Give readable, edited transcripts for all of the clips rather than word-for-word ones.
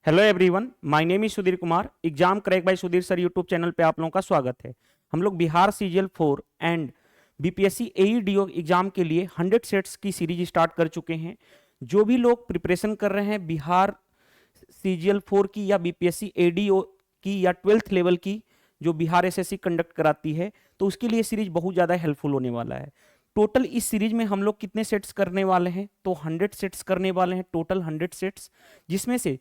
Hello everyone, my name is Sudhir Kumar. Exam crack by Sudhir sir YouTube channel पे आप लोगों का स्वागत है। हम लोग Bihar CGL 4 and BPSC AEDO exam के लिए 100 सेट्स की सीरीज स्टार्ट कर चुके हैं। जो भी लोग प्रिपरेशन कर रहे हैं बिहार सीजीएल 4 की या बीपीएससी एडीओ की या 12th लेवल की जो बिहार एसएससी कंडक्ट कराती है, तो उसके लिए सीरीज बहुत ज़्यादा हेल्पफुल होने वाला है। टोटल इस सीरीज में हम लोग कितने सेट्स करने वाले हैं? तो 100 सेट्स करने वाले हैं, टोटल 100 सेट्स, जिसमें से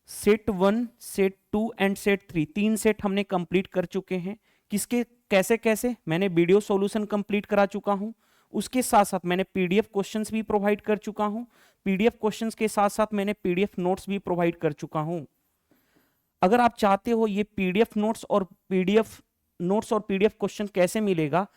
सेट 1, सेट 2 एंड सेट 3 तीन सेट हमने कंप्लीट कर चुके हैं। किसके कैसे कैसे? मैंने वीडियो सॉल्यूशन कंप्लीट करा चुका हूं, उसके साथ साथ मैंने पीडीएफ क्वेश्चंस भी प्रोवाइड कर चुका हूं। पीडीएफ क्वेश्चंस के साथ साथ मैंने पीडीएफ नोट्स भी प्रोवाइड कर चुका हूं। अगर आप चाहते हो ये पीडीएफ नोट्स और पीडीएफ क्वेश्चन कैसे मिलेगा,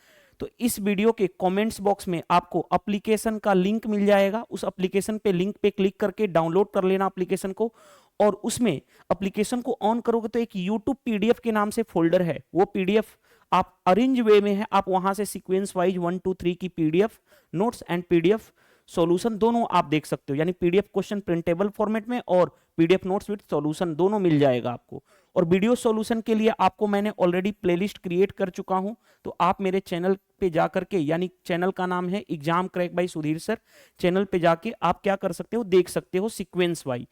तो इस वीडियो के कमेंट्स बॉक्स में आपको एप्लीकेशन का लिंक मिल जाएगा। उस एप्लीकेशन पे लिंक पे क्लिक करके डाउनलोड कर लेना एप्लीकेशन को, और उसमें एप्लीकेशन को ऑन करोगे तो एक यूट्यूब पीडीएफ के नाम से फोल्डर है। वो पीडीएफ आप अरेंज वे में है, आप वहां से सीक्वेंस वाइज 1 2 3 की PDF notes and PDF solution दोनों आप देख सकते हो, यानी पीडीएफ क्वेश्चन प्रिंटेबल फॉर्मेट में और पीडीएफ नोट्स विद सॉल्यूशन दोनों मिल जाएगा आपको। और वीडियो सॉल्यूशन के लिए आपको मैंने ऑलरेडी प्लेलिस्ट क्रिएट कर चुका हूं, तो आप मेरे चैनल पे जाकर के, यानी चैनल का नाम है exam crack by Sudhir sir, channel पे जाके आप क्या कर सकते हो, देख सकते हो सीक्वेंस वाइज।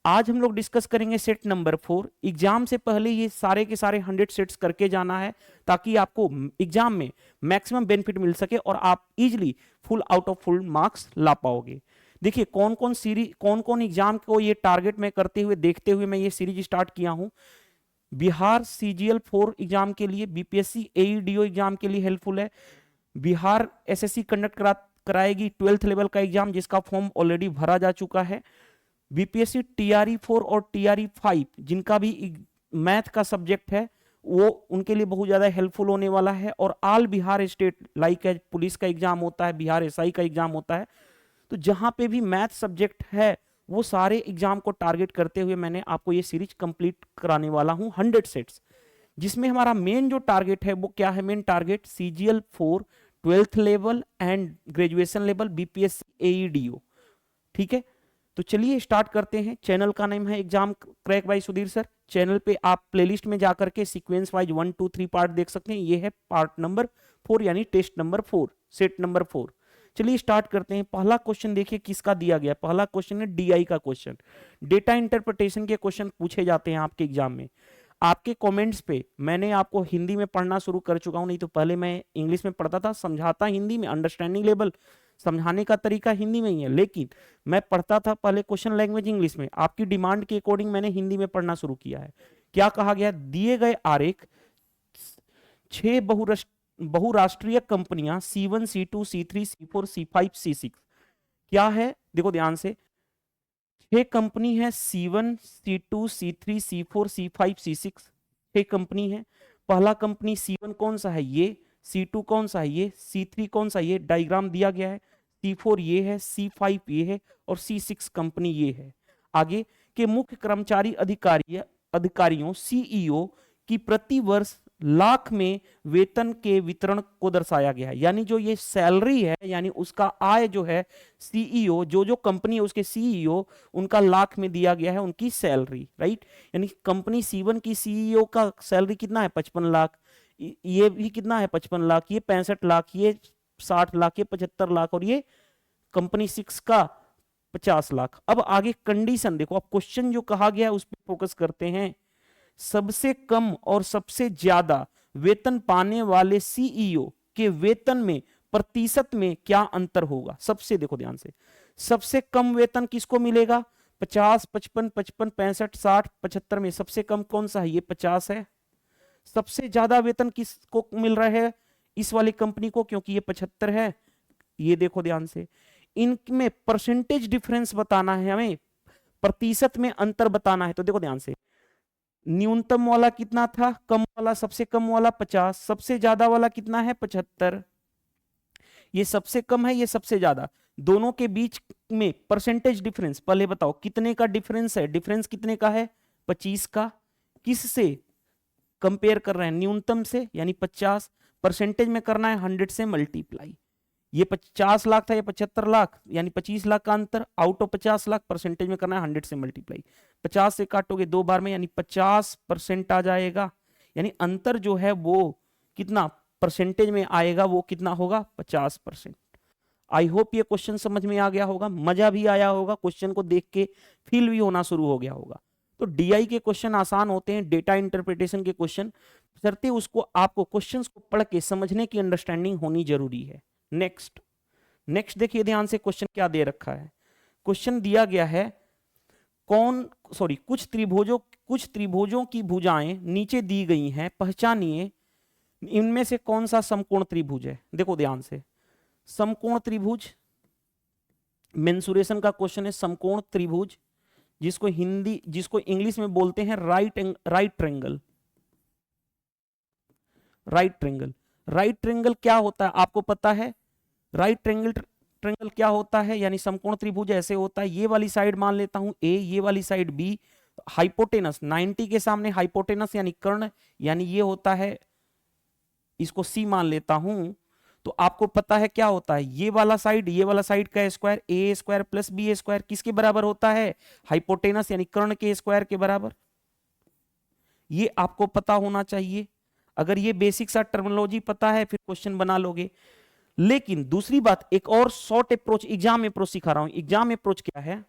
आज हम लोग डिस्कस करेंगे सेट नंबर 4। एग्जाम से पहले ये सारे के सारे 100 सेट्स करके जाना है, ताकि आपको एग्जाम में मैक्सिमम बेनिफिट मिल सके और आप easily full out of full marks ला पाओगे। देखिए कौन कौन एग्जाम को ये टारगेट में करते हुए देखते हुए मैं ये सीरीज स्टार्ट किया हूं। बिहार सीजीएल 4 एग्जाम के लिए, बीपीएससी एईडीओ एग्जाम के लिए हेल्पफुल है। बिहार एसएससी कंडक्ट कराएगी 12th लेवल का एग्जाम, जिसका फॉर्म ऑलरेडी भरा जा चुका है। बीपीएससी टीआरई 4 और टीआरई 5 जिनका भी मैथ का सब्जेक्ट है, वो उनके लिए बहुत ज्यादा हेल्पफुल होने वाला है। और all Bihar state, like police का एग्जाम होता है, बिहार एसआई का एग्जाम होता है, तो जहां पे भी मैथ सब्जेक्ट है वो सारे एग्जाम को टारगेट करते हुए मैंने आपको ये सीरीज कंप्लीट कराने वाला हूं 100 सेट्स, जिसमें हमारा मेन जो टारगेट है वो क्या है? Main target CGL 4 12th level and graduation level BPSC AEDO. ठीक है, तो चलिए स्टार्ट करते हैं। चैनल का नाम है exam crack by Sudhir sir. Channel पे आप प्लेलिस्ट में जाकर के सीक्वेंस वाइज 1 2 3 पार्ट देख सकते हैं। ये है पार्ट नंबर 4, यानी टेस्ट नंबर 4, सेट नंबर 4। चलिए स्टार्ट करते हैं। पहला क्वेश्चन देखिए किसका दिया गया। पहला क्वेश्चन है डीआई का क्वेश्चन। डेटा इंटरप्रिटेशन के क्वेश्चन पूछे जाते हैं आपके एग्जाम में। आपके कमेंट्स पे मैंने आपको हिंदी में पढ़ना शुरू कर चुका हूं, नहीं तो पहले मैं इंग्लिश में पढ़ता था, समझाता हिंदी में, अंडरस्टैंडिंग लेवल समझाने का तरीका हिंदी में ही है, लेकिन मैं पढ़ता था पहले क्वेश्चन लैंग्वेज इंग्लिश में। आपकी डिमांड के अकॉर्डिंग मैंने हिंदी में पढ़ना शुरू किया है। क्या कहा गया? दिए गए आरेख 6 बहुराष्ट्रीय कंपनियां C1 C2 C3 C4 C5 C6 क्या है? देखो ध्यान से, 6 कंपनी है, C1 C2 C3 C4 C5 C6, 6 company है। पहला कंपनी C1 कौन सा है? ये। C2 कौन सा है? ये। C3 कौन सा? ये डायग्राम दिया गया है। C4 ये है, C5 ये है, और C6 कंपनी ये है। आगे के मुख्य कर्मचारी अधिकारियों सीईओ की प्रति वर्ष लाख में वेतन के वितरण को दर्शाया गया है। यानी जो ये सैलरी है, यानी उसका आय जो है, सीईओ जो कंपनी है उसके सीईओ, उनका लाख में दिया गया है उनकी सैलरी, राइट। यानी कंपनी C1 की सीईओ का सैलरी कितना है? 55 लाख। ये भी कितना है? 55 लाख। ये 65 लाख, ये 60 लाख, ये 75 लाख, और ये कंपनी 6 का 50 लाख। अब आगे कंडीशन देखो, अब क्वेश्चन जो कहा गया है उस पर फोकस करते हैं। सबसे कम और सबसे ज्यादा वेतन पाने वाले सीईओ के वेतन में प्रतिशत में क्या अंतर होगा? सबसे, देखो ध्यान से, सबसे कम वेतन किसको मिलेगा? 50, 55, 55, 65, 60, 75 में सबसे कम कौन सा है? ये 50 है। सबसे ज्यादा वेतन किसको मिल रहा है? इस वाली कंपनी को, क्योंकि ये 75 है। ये देखो ध्यान से, इनमें परसेंटेज डिफरेंस बताना है हमें, प्रतिशत में अंतर बताना है। तो देखो ध्यान से, न्यूनतम वाला कितना था? कम वाला, सबसे कम वाला 50, सबसे ज्यादा वाला कितना है? 75। ये सबसे कम है, ये सबसे ज्यादा, दोनों के बीच में परसेंटेज डिफरेंस पहले बताओ कितने का डिफरेंस है? डिफरेंस कितने का है? 25 का। किससे कंपेयर कर रहे हैं? न्यूनतम से, यानी 50। परसेंटेज में करना है 100 से मल्टीप्लाई। ये 50 लाख था, ये 75 लाख, यानी 25 लाख का अंतर। आउट ऑफ 50 लाख परसेंटेज में करना है 100 से मल्टीप्लाई। 50 से काटोगे 2 बार में, यानी 50% आ जाएगा। यानी अंतर जो है वो कितना परसेंटेज में आएगा, वो कितना होगा 50%। आई होप ये क्वेश्चन समझ में आ गया होगा, मजा भी आया होगा, क्वेश्चन को देख के फील भी होना शुरू हो गया होगा। तो डीआई के क्वेश्चन आसान होते हैं, डेटा इंटरप्रिटेशन के क्वेश्चन करते उसको आपको क्वेश्चंस को पढ़ के समझने की अंडरस्टैंडिंग होनी जरूरी है। नेक्स्ट देखिए ध्यान से, क्वेश्चन क्या दे रखा है। क्वेश्चन दिया गया है कुछ त्रिभुजों की भुजाएं नीचे दी गई हैं, पहचानिए इनमें से कौन सा समकोण त्रिभुज है। देखो ध्यान से, समकोण त्रिभुज मेंसुरेशन का क्वेश्चन है। समकोण त्रिभुज जिसको इंग्लिश में बोलते हैं राइट ट्रायंगल। राइट ट्रायंगल क्या होता है आपको पता है? राइट ट्रायंगल क्या होता है? यानी समकोण त्रिभुज ऐसे होता है, ये वाली साइड मान लेता हूं ए, ये वाली साइड बी, हाइपोटेनस 90 के सामने हाइपोटेनस यानी कर्ण, यानी ये होता है, इसको सी मान लेता हूं। तो आपको पता है क्या होता है, ये वाला साइड का स्क्वायर ए स्क्वायर प्लस बी स्क्वायर किसके बराबर होता है? हाइपोटेनस यानी कर्ण के स्क्वायर के बराबर। ये आपको पता होना चाहिए। अगर ये बेसिक सा टर्मिनोलॉजी पता है फिर क्वेश्चन बना लोगे। लेकिन दूसरी बात, एक और शॉर्ट अप्रोच, एग्जाम अप्रोच सिखा रहा हूं। एग्जाम अप्रोच क्या है?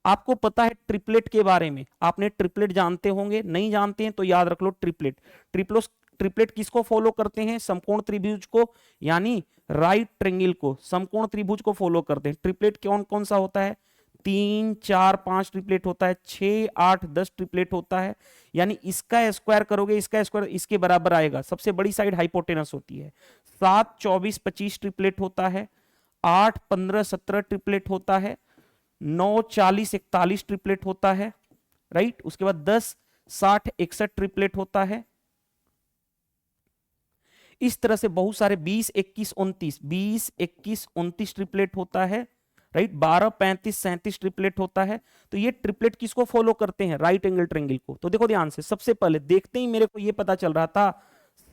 आपको पता है ट्रिपलेट के बारे में, आपने ट्रिपलेट जानते होंगे, नहीं जानते हैं तो याद रख लो ट्रिपलेट किसको फॉलो करते हैं? समकोण त्रिभुज को, यानी राइट ट्रायंगल को, समकोण त्रिभुज को फॉलो करते हैं। ट्रिपलेट कौन कौन सा होता है? 3, 4, 5 ट्रिपलेट होता है, 6, 8, 10 ट्रिपलेट होता है। यानी इसका स्क्वायर करोगे, इसका स्क्वायर इसके बराबर आएगा। सबसे बड़ी साइड हाइपोटेनस होती है। 7, 24, 25 ट्रिपलेट होता है। 8, 15, 17 ट्रिपलेट होता है। 9, 40, 41 ट्रिपलेट होता है, राइट। उसके बाद 10, 60, 61 ट्रिपलेट होता है। इस तरह से बहुत सारे 20, 21, 29 ट्रिपलेट होता है, राइट। 12, 35, 37 ट्रिपलेट होता है। तो ये ट्रिपलेट किसको फॉलो करते हैं? राइट एंगल ट्रायंगल को। तो देखो ध्यान से, सबसे पहले देखते ही मेरे को ये पता चल रहा था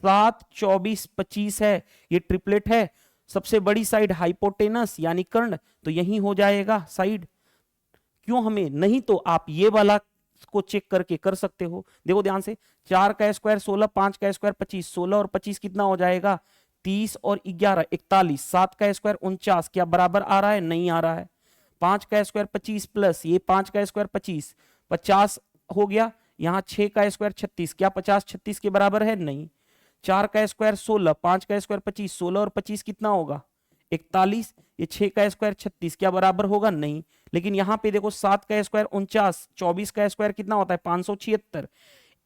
7, 24, 25 है, ये ट्रिपलेट है। सबसे बड़ी साइड हाइपोटेनस यानी कर्ण, तो यही हो जाएगा साइड। क्यों हमें नहीं, तो आप ये वाला को चेक करके कर सकते हो। देखो ध्यान से, 4 का स्क्वायर 16, 5 का स्क्वायर 25, 16 और 25 कितना हो जाएगा? 30 और 11 41। 7 का स्क्वायर 49, क्या बराबर आ रहा है? नहीं आ रहा है। 5 का स्क्वायर 25 प्लस ये 5 का स्क्वायर 25, 50 हो गया। यहाँ 6 का स्क्वायर 36, क्या 50 36 के बराबर है? नहीं। 4 का स्क्वायर 16, 5 का स्क्वायर 25, 16 और 25 कितना होगा? 41। ये 6 का स्क्वायर 36, क्या बराबर होगा? नहीं। लेकिन यहां पे देखो 7 का स्क्वायर 49, 24 का स्क्वायर कितना होता है? 576।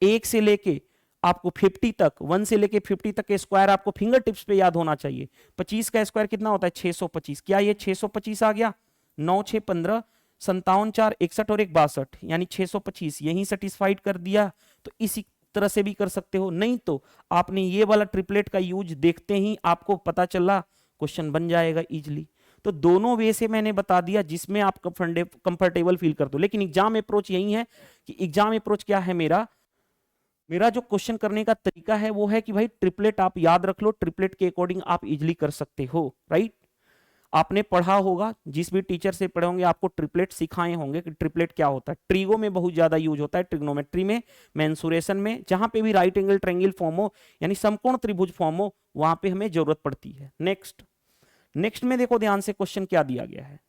1 से लेके आपको 50 तक, 1 से लेके 50 तक के स्क्वायर आपको फिंगर टिप्स पे याद होना चाहिए। 25 का स्क्वायर कितना होता है? 625। क्या ये 625 आ गया? 9, 6, 15, 57, 4, 61 और 1, 62, यानी 625 यही सेटिस्फाइड कर दिया। तो इसी तरह से भी कर सकते हो, नहीं तो आपने ये वाला ट्रिपलेट का यूज देखते ही आपको पता चला, क्वेश्चन बन जाएगा इजीली। तो दोनों वे से मैंने बता दिया जिसमें आप कंफर्टेबल फील कर दो। लेकिन एग्जाम अप्रोच यही है कि एग्जाम अप्रोच क्या है, मेरा जो क्वेश्चन करने का तरीका है वो है कि भाई ट्रिपलेट आप याद रख लो, ट्रिपलेट के अकॉर्डिंग आप इजीली कर सकते हो, राइट। आपने पढ़ा होगा, जिस भी टीचर से पढ़े होंगे आपको ट्रिपलेट सिखाए होंगे कि ट्रिपलेट क्या होता है। ट्रीगो में बहुत ज्यादा यूज होता है, ट्रिग्नोमेट्री में, मेंसुरेशन में, जहां पे भी राइट एंगल ट्रायंगल फॉर्म हो यानी समकोण त्रिभुज फॉर्म हो, वहां पे हमें जरूरत पड़ती है। नेक्स्ट में देखो ध्यान से, क्वेश्चन क्या दिया गया है।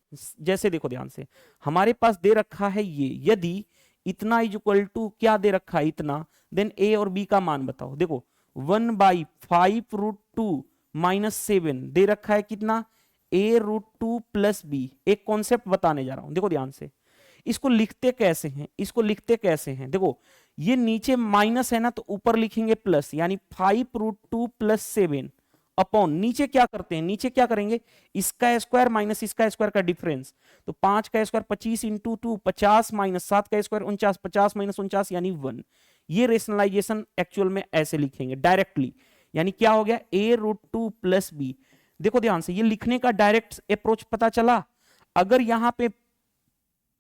जैसे देखो ध्यान से, हमारे पास दे रखा है ये, यदि इतना इज इक्वल टू क्या दे रखा है? इतना, देन ए और बी का मान बताओ। देखो 1/5√2 - 7 दे रखा है कितना? a√2 plus B. एक कॉन्सेप्ट बताने जा रहा हूं, देखो ध्यान से। इसको लिखते कैसे हैं? देखो ये नीचे माइनस है ना, तो ऊपर लिखेंगे प्लस, यानी 5√2 + 7 अपॉन, नीचे क्या करते हैं? नीचे क्या करेंगे? इसका स्क्वायर माइनस इसका स्क्वायर का डिफरेंस। तो 5 का स्क्वायर 25 × 2 50 - 7 का स्क्वायर 49, 50 - 49 यानी 1। ये रेशनलाइजेशन एक्चुअल में ऐसे लिखेंगे डायरेक्टली, यानी क्या हो गया? a√2 + b। देखो ध्यान से, ये लिखने का डायरेक्ट अप्रोच पता चला। अगर यहां पे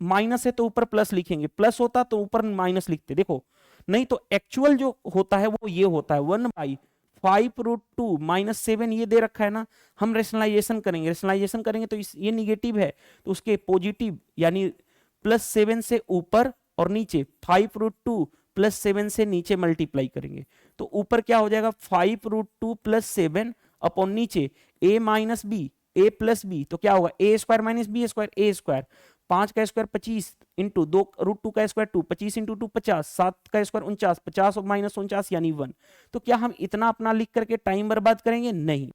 माइनस है तो ऊपर प्लस लिखेंगे, प्लस होता तो ऊपर माइनस लिखते, देखो। नहीं तो एक्चुअल जो होता है वो ये होता है 1/5 5√2 -7 ये दे रखा है ना, हम रेशनलाइजेशन करेंगे, रेशनलाइजेशन करेंगे तो ये निगेटिव है तो उसके पॉजिटिव यानी +7 से ऊपर और नीचे 5√2 +7 से नीचे मल्टीप्लाई करेंगे तो ऊपर क्या हो जाएगा 5√2 +7 अपॉन नीचे a minus B a plus B, तो क्या होगा a square minus B square a square, 5 का स्क्वायर 25 इंटू 2√2 का स्क्वायर 2, 25 इंटू 2 50, 7 का स्क्वायर 49, 50 और माइनस 49 यानी 1। तो क्या हम इतना अपना लिख करके टाइम बर्बाद करेंगे? नहीं,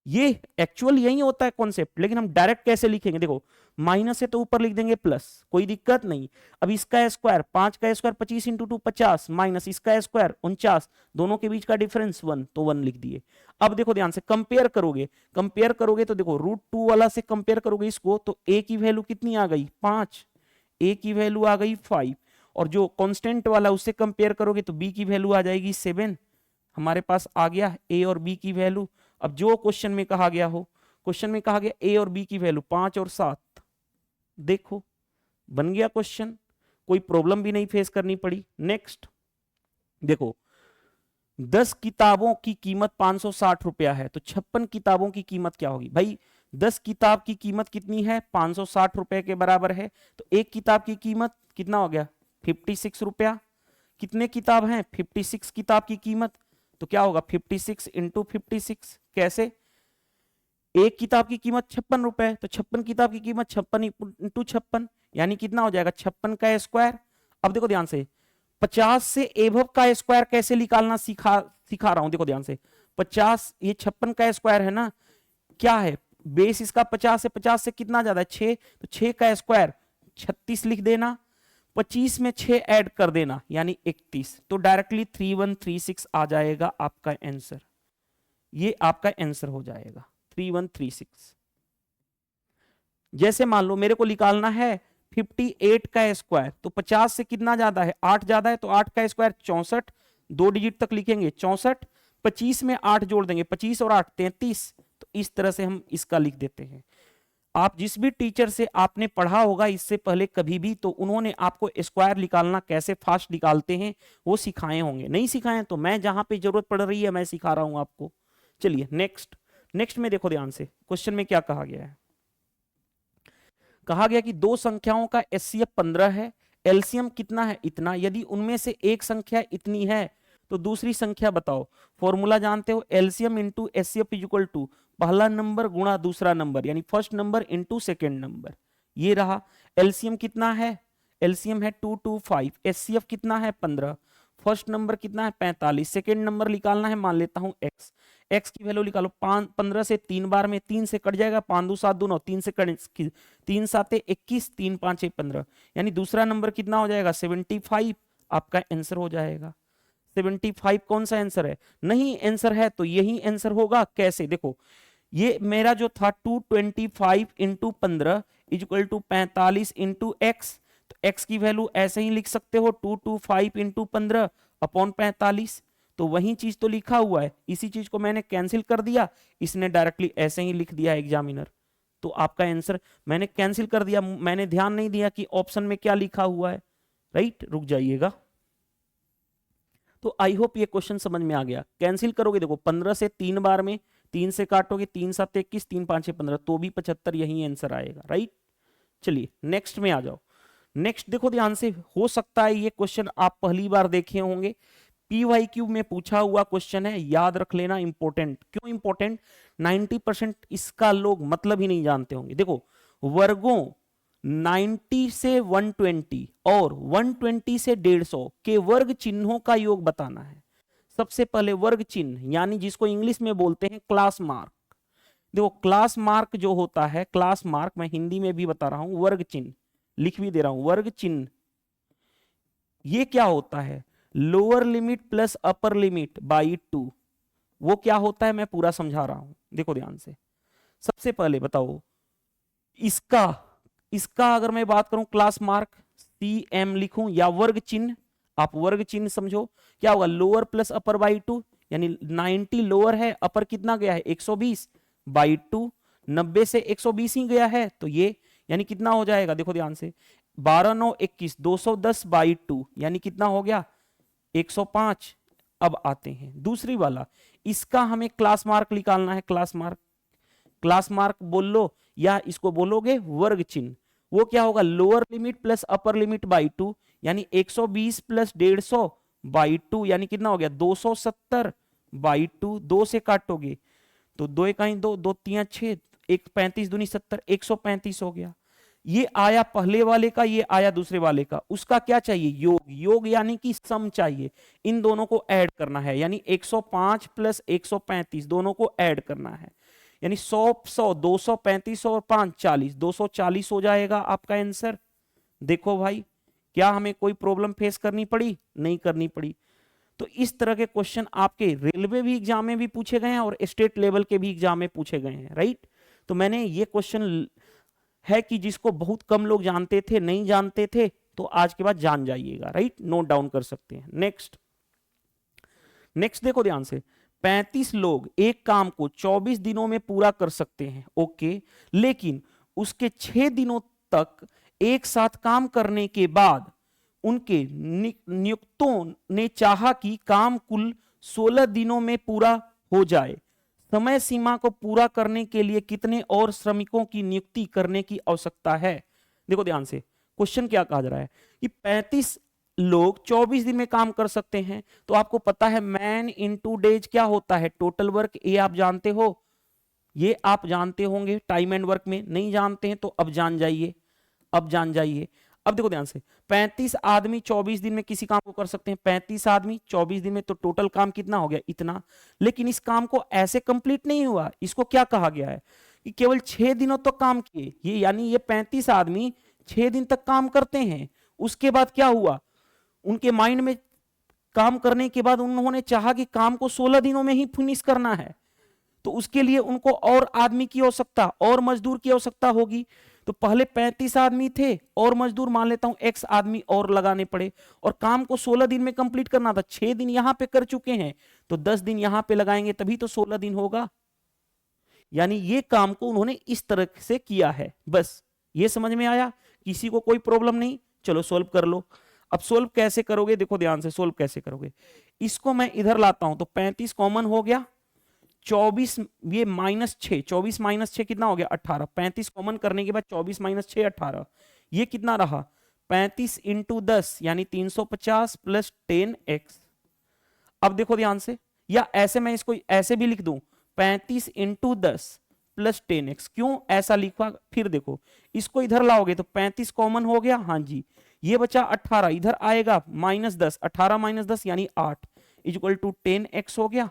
ये एक्चुअल यही होता है कॉन्सेप्ट, लेकिन हम डायरेक्ट कैसे लिखेंगे? देखो माइनस है तो ऊपर लिख देंगे प्लस, कोई दिक्कत नहीं। अब इसका स्क्वायर 5 का स्क्वायर 25 इंटू 2 50 माइनस इसका स्क्वायर 49, दोनों के बीच का डिफरेंस 1 तो 1 लिख दिए। अब देखो ध्यान से कंपेयर करोगे तो देखो √2 वाला से कंपेयर करोगे इसको तो a की वैल्यू कितनी आ गई 5, a की वैल्यू आ गई 5, और जो कांस्टेंट वाला उससे कंपेयर करोगे तो b की वैल्यू आ जाएगी 7। हमारे पास आ गया a और b की वैल्यू। अब जो क्वेश्चन में कहा गया हो, क्वेश्चन में कहा गया a और b की वैल्यू 5 और 7, देखो बन गया क्वेश्चन, कोई प्रॉब्लम भी नहीं फेस करनी पड़ी। नेक्स्ट देखो 10 किताबों की कीमत 560 रुपया है तो 56 किताबों की कीमत क्या होगी? भाई 10 किताब की कीमत कितनी है 560 रुपए के बराबर है, तो एक किताब की कीमत कितना हो गया 56 रुपया। कितने किताब हैं 56 किताब की कीमत, तो क्या होगा 56 इंटू 56। कैसे? एक किताब की कीमत 56 रुपए, तो 56 किताब की कीमत 56 इंटू 56 यानी कितना हो जाएगा 56 का स्क्वायर। अब देखो ध्यान से 50 से एबव का स्क्वायर कैसे निकालना सिखा रहा हूं, देखो ध्यान से 50 ये 56 का स्क्वायर है ना, क्या है बेस इसका 50 है, 50 से कितना ज्यादा है 6, तो 6 का स्क्वायर 36 लिख देना, 25 में 6 ऐड कर देना यानी 31, तो डायरेक्टली 3136 आ जाएगा आपका आंसर। ये आपका आंसर हो जाएगा 3136। जैसे मान लो मेरे को निकालना है 58 का स्क्वायर, तो 50 से कितना ज्यादा है 8 ज्यादा है, तो 8 का स्क्वायर 64, 2 डिजिट तक लिखेंगे 64, 25 में 8 जोड़ देंगे 25 और 8 33, तो इस तरह से हम इसका लिख देते हैं। आप जिस भी टीचर से आपने पढ़ा होगा इससे पहले कभी भी, तो उन्होंने आपको स्क्वायर निकालना कैसे फास्ट निकालते हैं वो सिखाए होंगे, नहीं सिखाए तो मैं जहां पे जरूरत पड़ रही है मैं सिखा रहा हूं आपको। चलिए नेक्स्ट में देखो ध्यान से क्वेश्चन में क्या कहा गया है। कहा गया कि दो संख्याओं का एचसीएफ 15 है, एलसीएम कितना है इतना, यदि उनमें से एक संख्या इतनी है तो दूसरी संख्या बताओ। फॉर्मूला जानते हो LCM into HCF equal to पहला नंबर गुणा दूसरा नंबर यानी first number into second number. ये रहा एलसीएम कितना है, एलसीएम है 225, एचसीएफ कितना है 15, फर्स्ट नंबर कितना है 45, सेकेंड नंबर निकालना है मान लेता हूं एक्स, एक्स की वैल्यू निकालो 15 से 3 बार में 3 से कट जाएगा 5 2 7 2 9, 3 से कट 3 7 21, 3 5 15 यानी दूसरा नंबर कितना हो जाएगा 75, आपका आंसर हो जाएगा 75। कौन सा आंसर है? नहीं आंसर है तो यही आंसर होगा। कैसे? देखो ये मेरा जो था 225 into 15 equal to 45 into X, तो एक्स की वैल्यू ऐसे ही लिख सकते हो 225 इंटू 15 अपॉन 45, तो वही चीज तो लिखा हुआ है, इसी चीज को मैंने कैंसिल कर दिया, इसने डायरेक्टली ऐसे ही लिख दिया एग्जामिनर, तो आपका आंसर मैंने कैंसिल कर दिया, मैंने ध्यान नहीं दिया कि ऑप्शन में क्या लिखा हुआ है। राइट, रुक जाइएगा। तो आई होप ये क्वेश्चन समझ में आ गया। कैंसिल करोगे देखो 15 से 3 बार में 3 से काटोगे 3 7 21, 3 5 15 तो भी 75 यही आंसर आएगा। राइट, चलिए नेक्स्ट में आ जाओ। नेक्स्ट देखो ध्यान से, हो सकता है ये क्वेश्चन आप पहली बार देखे होंगे, पीवाईक्यू में पूछा हुआ क्वेश्चन है, याद रख लेना। इंपॉर्टेंट क्यों इंपॉर्टेंट? 90% इसका लोग मतलब ही नहीं जानते होंगे। देखो वर्गों 90 से 120 और 120 से 150 के वर्ग चिन्हों का योग बताना है। सबसे पहले वर्ग चिन्ह यानी जिसको इंग्लिश में बोलते हैं क्लास मार्क। देखो क्लास मार्क जो होता है, क्लास मार्क मैं हिंदी में भी बता रहा हूं, वर्ग चिन्ह लिख भी दे रहा हूं। वर्ग चिन्ह ये क्या होता है? Lower limit plus upper limit by 2। वो क्या होता है मैं पूरा समझा रहा हूं, देखो ध्यान से। सबसे पहले बताओ इसका अगर मैं बात करूं क्लास मार्क CM लिखूं या वर्ग चिन्ह, आप वर्ग चिन्ह समझो, क्या होगा लोअर प्लस अपर बाई 2 यानी 90 लोअर है, अपर कितना गया है 120 बाई 2, 90 से 120 ही गया है तो ये यानी कितना हो जाएगा, देखो ध्यान से 12 9 21 210 बाई 2 यानी कितना हो गया 105, अब आते हैं दूसरी वाला, इसका हमें क्लास मार्क निकालना है। क्लास मार्क बोल लो या इसको बोलोगे वर्ग चिन्ह। वो क्या होगा, lower limit plus upper limit by 2, यानी 120 प्लस 150 बाई 2, यानी कितना हो गया 270 बाई 2। 2 से काटोगे तो 2 इकाई 2, 2 3 6, 1 35 दूनी 70, 135 हो गया। ये आया पहले वाले का, ये आया दूसरे वाले का। उसका क्या चाहिए, योग। योग यानी कि सम चाहिए, इन दोनों को ऐड करना है, यानी 105 प्लस 135 दोनों को ऐड करना है, यानी 100 235 और 5 40, 240 हो जाएगा आपका आंसर। देखो भाई, क्या हमें कोई प्रॉब्लम फेस करनी पड़ी, नहीं करनी पड़ी। तो इस तरह के क्वेश्चन आपके रेलवे भी एग्जाम में भी पूछे गए हैं और स्टेट लेवल के भी एग्जाम में पूछे गए हैं, राइट। तो मैंने ये क्वेश्चन है कि जिसको बहुत कम लोग जानते थे, नहीं जानते थे, तो आज के बाद जान जाइएगा, राइट, नोट डाउन कर सकते हैं। नेक्स्ट देखो ध्यान से, 35 लोग एक काम को 24 दिनों में पूरा कर सकते हैं, ओके, लेकिन उसके 6 दिनों तक एक साथ काम करने के बाद उनके नियुक्तों ने चाहा कि काम कुल 16 दिनों में पूरा हो जाए। समय सीमा को पूरा करने के लिए कितने और श्रमिकों की नियुक्ति करने की आवश्यकता है। देखो ध्यान से, क्वेश्चन क्या कहा जा रहा है कि 35 लोग 24 दिन में काम कर सकते हैं। तो आपको पता है मैन इनटू डेज क्या होता है, टोटल वर्क, ये आप जानते हो, ये आप जानते होंगे टाइम एंड वर्क में। नहीं जानते हैं तो अब जान जाइए, अब जान जाइए। अब देखो ध्यान से, 35 आदमी 24 दिन में किसी काम को कर सकते हैं। 35 आदमी 24 दिन में, तो टोटल काम कितना हो गया, इतना। लेकिन इस काम को ऐसे कंप्लीट नहीं हुआ, इसको क्या कहा गया है कि केवल 6 दिनों तक काम किए ये, यानी ये 35 आदमी 6 दिन तक काम करते हैं। उसके बाद क्या हुआ, उनके माइंड में काम करने के बाद उन्होंने चाहा कि काम को 16 दिनों में ही फिनिश करना है। तो उसके लिए उनको और आदमी की आवश्यकता, और मजदूर की आवश्यकता होगी। तो पहले 35 आदमी थे और मजदूर मान लेता हूं एक्स आदमी और लगाने पड़े, और काम को 16 दिन में कंप्लीट करना था। 6 दिन यहां पे कर चुके हैं तो 10 दिन यहां पे लगाएंगे तभी तो 16 दिन होगा। यानी ये काम को उन्होंने इस तरह से किया है। बस ये समझ में आया, किसी को कोई प्रॉब्लम नहीं। चलो सोल्व कर लो। अब सोल्व कैसे करोगे, देखो ध्यान से सोल्व कैसे करोगे। इसको मैं इधर लाता हूं तो 35 कॉमन हो गया, 24 ये -6, 24 -6 कितना हो गया 18। 35 कॉमन करने के बाद 24 -6 18, ये कितना रहा 35 × 10 यानी 350 प्लस 10x। अब देखो ध्यान से, या ऐसे मैं इसको ऐसे भी लिख दूं 35 × 10 प्लस 10x। क्यों ऐसा लिखा, फिर देखो इसको इधर लाओगे तो 35 कॉमन हो गया, हाँ जी, ये बचा 18, इधर आएगा -10, 18 - 10 यानी 8 = 10x हो गया।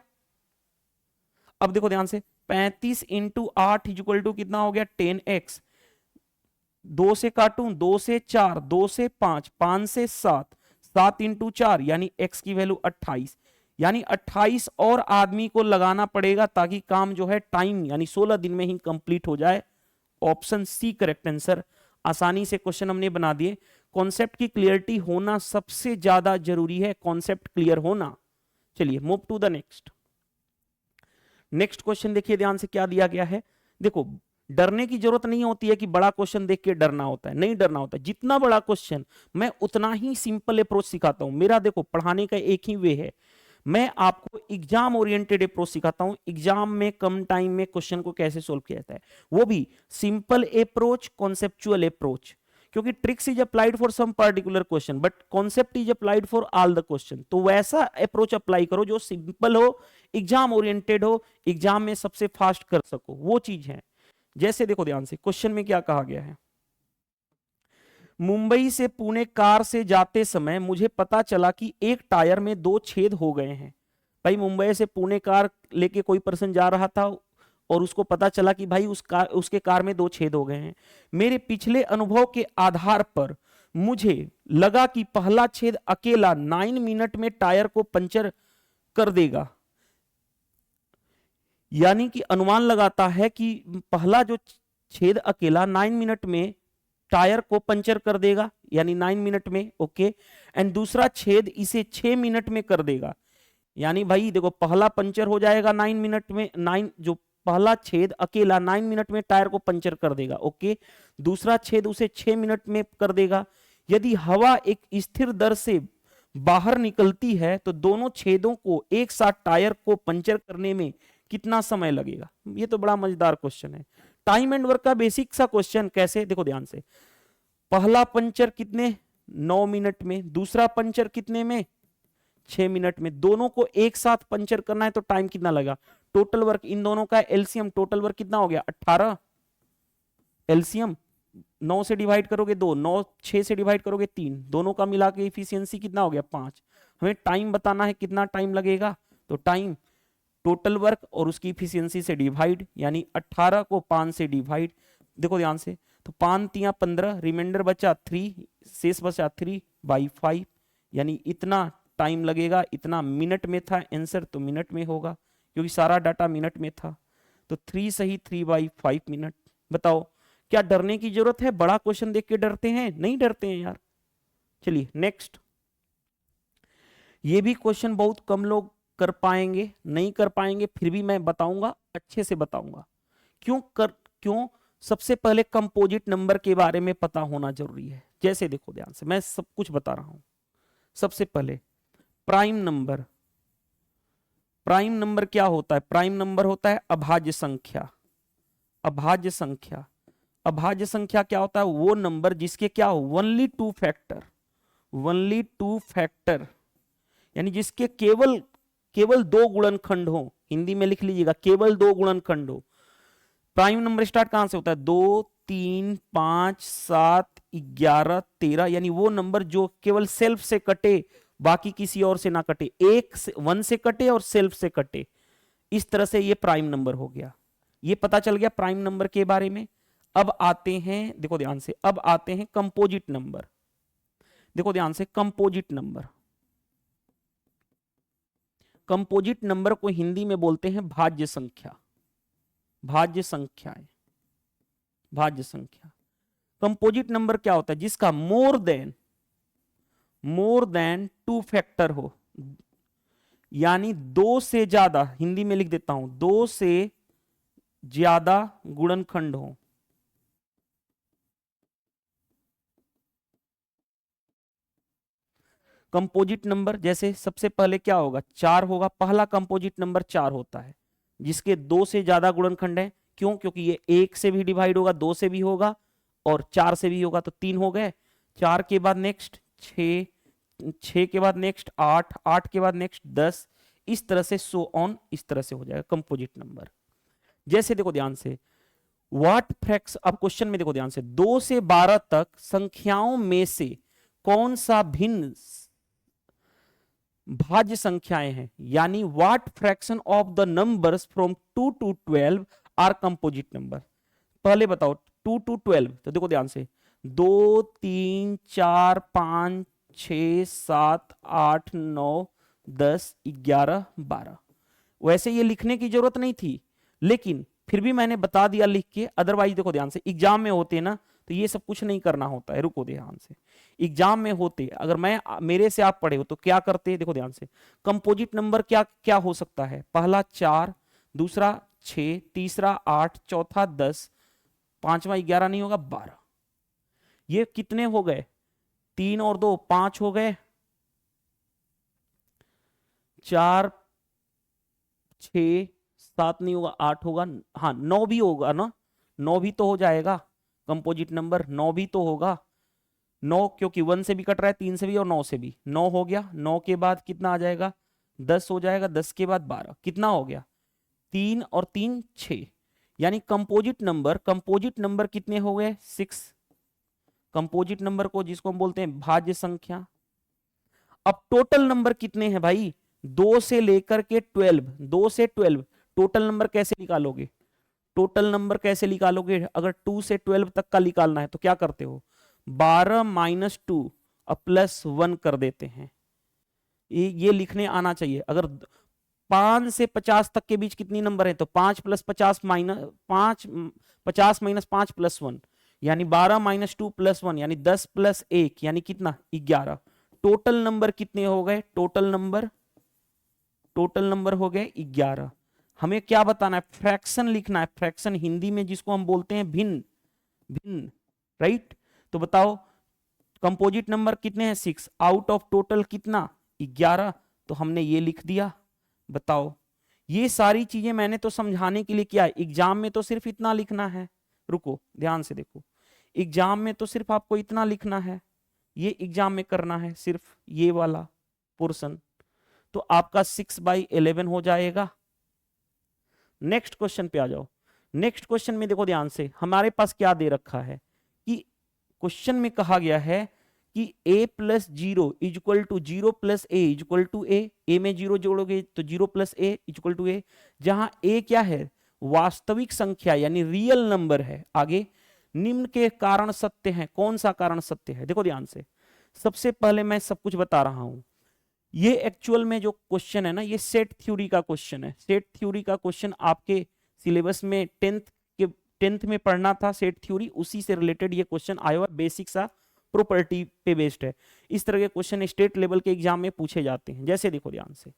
अब देखो ध्यान से, 35 × 8 = कितना हो गया 10x। 2 से काटूं, 2 से 4, 2 से 5, 5 से 7, 7 × 4 यानी x की वैल्यू 28, यानी 28 और आदमी को लगाना पड़ेगा ताकि काम जो है टाइम यानी 16 दिन में ही कंप्लीट हो जाए। Option C correct answer. आसानी से क्वेश्चन हमने बना दिए। कॉन्सेप्ट की क्लियरिटी होना सबसे ज्यादा जरूरी है, कॉन्सेप्ट क्लियर होना। चलिए move to the next question देखिए ध्यान से क्या दिया गया है। देखो डरने की जरूरत नहीं होती है कि बड़ा क्वेश्चन देख के डरना होता है, नहीं डरना होता है। जितना बड़ा क्वेश्चन मैं उतना ही सिंपल अप्रोच सिखाता हूं। मेरा देखो पढ़ाने का एक ही वे है, मैं आपको एग्जाम ओरिएंटेड अप्रोच सिखाता हूं। एग्जाम में कम टाइम में क्वेश्चन को कैसे सोल्व किया जाता है, वो भी सिंपल अप्रोच, कॉन्सेप्चुअल अप्रोच। क्योंकि tricks is applied for some particular question but concept is applied for all the question. तो वैसा अप्रोच अप्लाई करो जो सिंपल हो, एग्जाम ओरिएंटेड हो, एग्जाम में सबसे फास्ट कर सको, वो चीज है। जैसे देखो ध्यान से क्वेश्चन में क्या कहा गया है, मुंबई से पुणे कार से जाते समय मुझे पता चला कि एक टायर में 2 छेद हो गए हैं। भाई मुंबई से पुणे कार लेके कोई पर्सन जा रहा था और उसको पता चला कि भाई उसके कार में 2 छेद हो गए हैं। मेरे पिछले अनुभव के आधार पर मुझे लगा कि पहला छेद अकेला 9 मिनट में टायर को पंचर कर देगा। यानी कि अनुमान लगाता है कि पहला जो छेद अकेला 9 मिनट में टायर को पंचर कर देगा, यानी 9 मिनट में, ओके। एंड दूसरा छेद इसे 6 मिनट में कर देगा। यानी भाई देखो पहला पंचर हो जाएगा 9 मिनट में, 9 जो पहला छेद अकेला 9 मिनट में टायर को पंचर कर देगा, ओके। दूसरा छेद उसे 6 मिनट में कर देगा। यदि हवा एक स्थिर दर से बाहर निकलती है तो दोनों छेदों को एक साथ टायर को पंचर करने में कितना समय लगेगा? ये तो बड़ा मजेदार क्वेश्चन है, टाइम एंड वर्क का बेसिक सा क्वेश्चन। कैसे? देखो ध्यान से, पहला पंचर कितने 9 मिनट में, दूसरा पंचर कितने में 6 मिनट में, दोनों को एक साथ पंचर करना है तो टाइम कितना लगा? टोटल वर्क इन दोनों का एलसीएम, टोटल वर्क कितना हो गया 18, एलसीएम 9 से डिवाइड करोगे 2, 9 6 से डिवाइड करोगे 3, दोनों का मिला के इफिशियंसी कितना हो गया 5। हमें टाइम बताना है कितना टाइम लगेगा, तो टाइम टोटल वर्क और उसकी इफिशियंसी से डिवाइड, यानी 18 को 5 से डिवाइड। देखो ध्यान से, तो 5 3 15, रिमाइंडर बचा 3, शेष बचा 3/5, यानी इतना टाइम लगेगा, इतना मिनट में था आंसर, तो मिनट में होगा क्योंकि सारा डाटा मिनट में था। तो 3 सही 3/5 मिनट। बताओ क्या डरने की जरूरत है? बड़ा क्वेश्चन देख के डरते हैं? नहीं डरते हैं यार। चलिए नेक्स्ट, ये भी क्वेश्चन बहुत कम लोग कर पाएंगे, नहीं कर पाएंगे, फिर भी मैं बताऊंगा, अच्छे से बताऊंगा। क्यों? सबसे पहले कंपोजिट नंबर के बारे में पता होना जरूरी है। जैसे देखो ध्यान से, मैं सब कुछ बता रहा हूं। सबसे पहले प्राइम नंबर, प्राइम नंबर क्या होता है? प्राइम नंबर होता है अभाज्य संख्या। अभाज्य संख्या, अभाज्य संख्या क्या होता है? वो नंबर जिसके क्या हो, only two factor, only two factor, यानी जिसके केवल 2 गुणनखंड हो। हिंदी में लिख लीजिएगा, केवल 2 गुणनखंड हो। प्राइम नंबर स्टार्ट कहां से होता है? 2 3 5 7 11 13, यानी वो नंबर जो केवल सेल्फ से कटे, बाकी किसी और से ना कटे, 1 से कटे और सेल्फ से कटे, इस तरह से ये प्राइम नंबर हो गया। ये पता चल गया प्राइम नंबर के बारे में। अब आते हैं, देखो ध्यान से, अब आते हैं कंपोजिट नंबर। देखो ध्यान से, कंपोजिट नंबर, कंपोजिट नंबर को हिंदी में बोलते हैं भाज्य संख्या। भाज्य संख्याएं, भाज्य संख्या। कंपोजिट नंबर क्या होता है? जिसका मोर देन 2 फैक्टर हो, यानी 2 से ज्यादा, हिंदी में लिख देता हूं, 2 से ज्यादा गुणनखंड हो। कंपोजिट नंबर जैसे सबसे पहले क्या होगा? 4 होगा। पहला कंपोजिट नंबर 4 होता है जिसके 2 से ज्यादा गुणनखंड है। क्यों? क्योंकि ये 1 से भी डिवाइड होगा, 2 से भी होगा और 4 से भी होगा, तो 3 हो गए। 4 के बाद नेक्स्ट 6, 6 के बाद नेक्स्ट 8, 8 के बाद नेक्स्ट 10, इस तरह से सो ऑन, इस तरह से हो जाएगा कंपोजिट नंबर। जैसे देखो ध्यान से, व्हाट फ्रैक्शन, अब क्वेश्चन में देखो ध्यान से, 2 से 12 तक संख्याओं में से कौन सा भिन्न भाज्य संख्याएं हैं, यानी what fraction of the numbers from 2 to 12 are composite number. पहले बताओ 2 to 12, तो देखो ध्यान से, 2 3 4 5 6 7 8 9 10 11 12। वैसे ये लिखने की जरूरत नहीं थी, लेकिन फिर भी मैंने बता दिया लिख के। अदरवाइज देखो ध्यान से, एग्जाम में होते ना तो ये सब कुछ नहीं करना होता है। रुको ध्यान से, एग्जाम में होते, अगर मैं मेरे से आप पढ़े हो तो क्या करते? देखो ध्यान से, कंपोजिट नंबर क्या क्या हो सकता है? पहला 4, दूसरा 6, तीसरा 8, चौथा 10, पांचवा 11 नहीं होगा 12। ये कितने हो गए? 3 और 2 5 हो गए, 4 6 7 नहीं होगा 8 होगा, हाँ 9 भी होगा ना, 9 भी तो हो जाएगा कंपोजिट नंबर, 9 भी तो होगा। 9 क्योंकि 1 से भी कट रहा है, 3 से भी और 9 से भी, 9 हो गया। 9 के बाद कितना आ जाएगा? 10 हो जाएगा। 10 के बाद 12, कितना हो गया? 3 और 3 6, यानी कंपोजिट नंबर कितने हो गए? 6। कंपोजिट नंबर को जिसको हम बोलते हैं भाज्य संख्या। अब टोटल नंबर कितने हैं भाई? 2 से लेकर के 12, 2 से 12 टोटल नंबर कैसे निकालोगे? टोटल नंबर कैसे निकालोगे? अगर 2 से 12 तक का निकालना है तो क्या करते हो? 12 - 2 और +1 कर देते हैं। ये लिखने आना चाहिए। अगर 5 से 50 तक के बीच कितनी नंबर है? तो 5 + 50 5 50 - 5 +1, यानी 12 - 2 +1, यानी 10 + 1, यानी कितना? 11। टोटल नंबर कितने हो गए? टोटल नंबर हो गए 11। हमें क्या बताना है? फ्रैक्शन लिखना है। फ्रैक्शन हिंदी में जिसको हम बोलते हैं भिन्न, भिन्न, राइट? तो बताओ कंपोजिट नंबर कितने हैं 6, आउट ऑफ टोटल कितना 11, तो हमने ये लिख दिया। बताओ ये सारी चीजें मैंने तो समझाने के लिए किया, एग्जाम में तो सिर्फ इतना लिखना है। रुको ध्यान से देखो, एग्जाम में तो सिर्फ आपको इतना लिखना है, ये एग्जाम में करना है सिर्फ ये वाला पोर्शन, तो आपका 6/11 हो जाएगा। नेक्स्ट क्वेश्चन पे आ जाओ। नेक्स्ट क्वेश्चन में देखो ध्यान से, हमारे पास क्या दे रखा है कि क्वेश्चन में कहा गया है कि a plus 0 is equal to 0 plus a is equal to a में 0 जोड़ोगे तो 0 plus a is equal to a, जहां a क्या है वास्तविक संख्या यानी रियल नंबर है। आगे निम्न के कारण सत्य है, कौन सा कारण सत्य है? देखो ध्यान से, सबसे पहले मैं सब कुछ बता रहा हूं, ये एक्चुअल में जो क्वेश्चन है ना, ये सेट थ्योरी का क्वेश्चन है। सेट थ्योरी का क्वेश्चन आपके सिलेबस में 10th में पढ़ना था सेट थ्योरी, उसी से रिलेटेड ये क्वेश्चन आया हुआ, बेसिक सा प्रॉपर्टी पे बेस्ड है। इस तरह के क्वेश्चन स्टेट लेवल के एग्जाम में पूछे जाते हैं। जैसे देखो ध्यान से,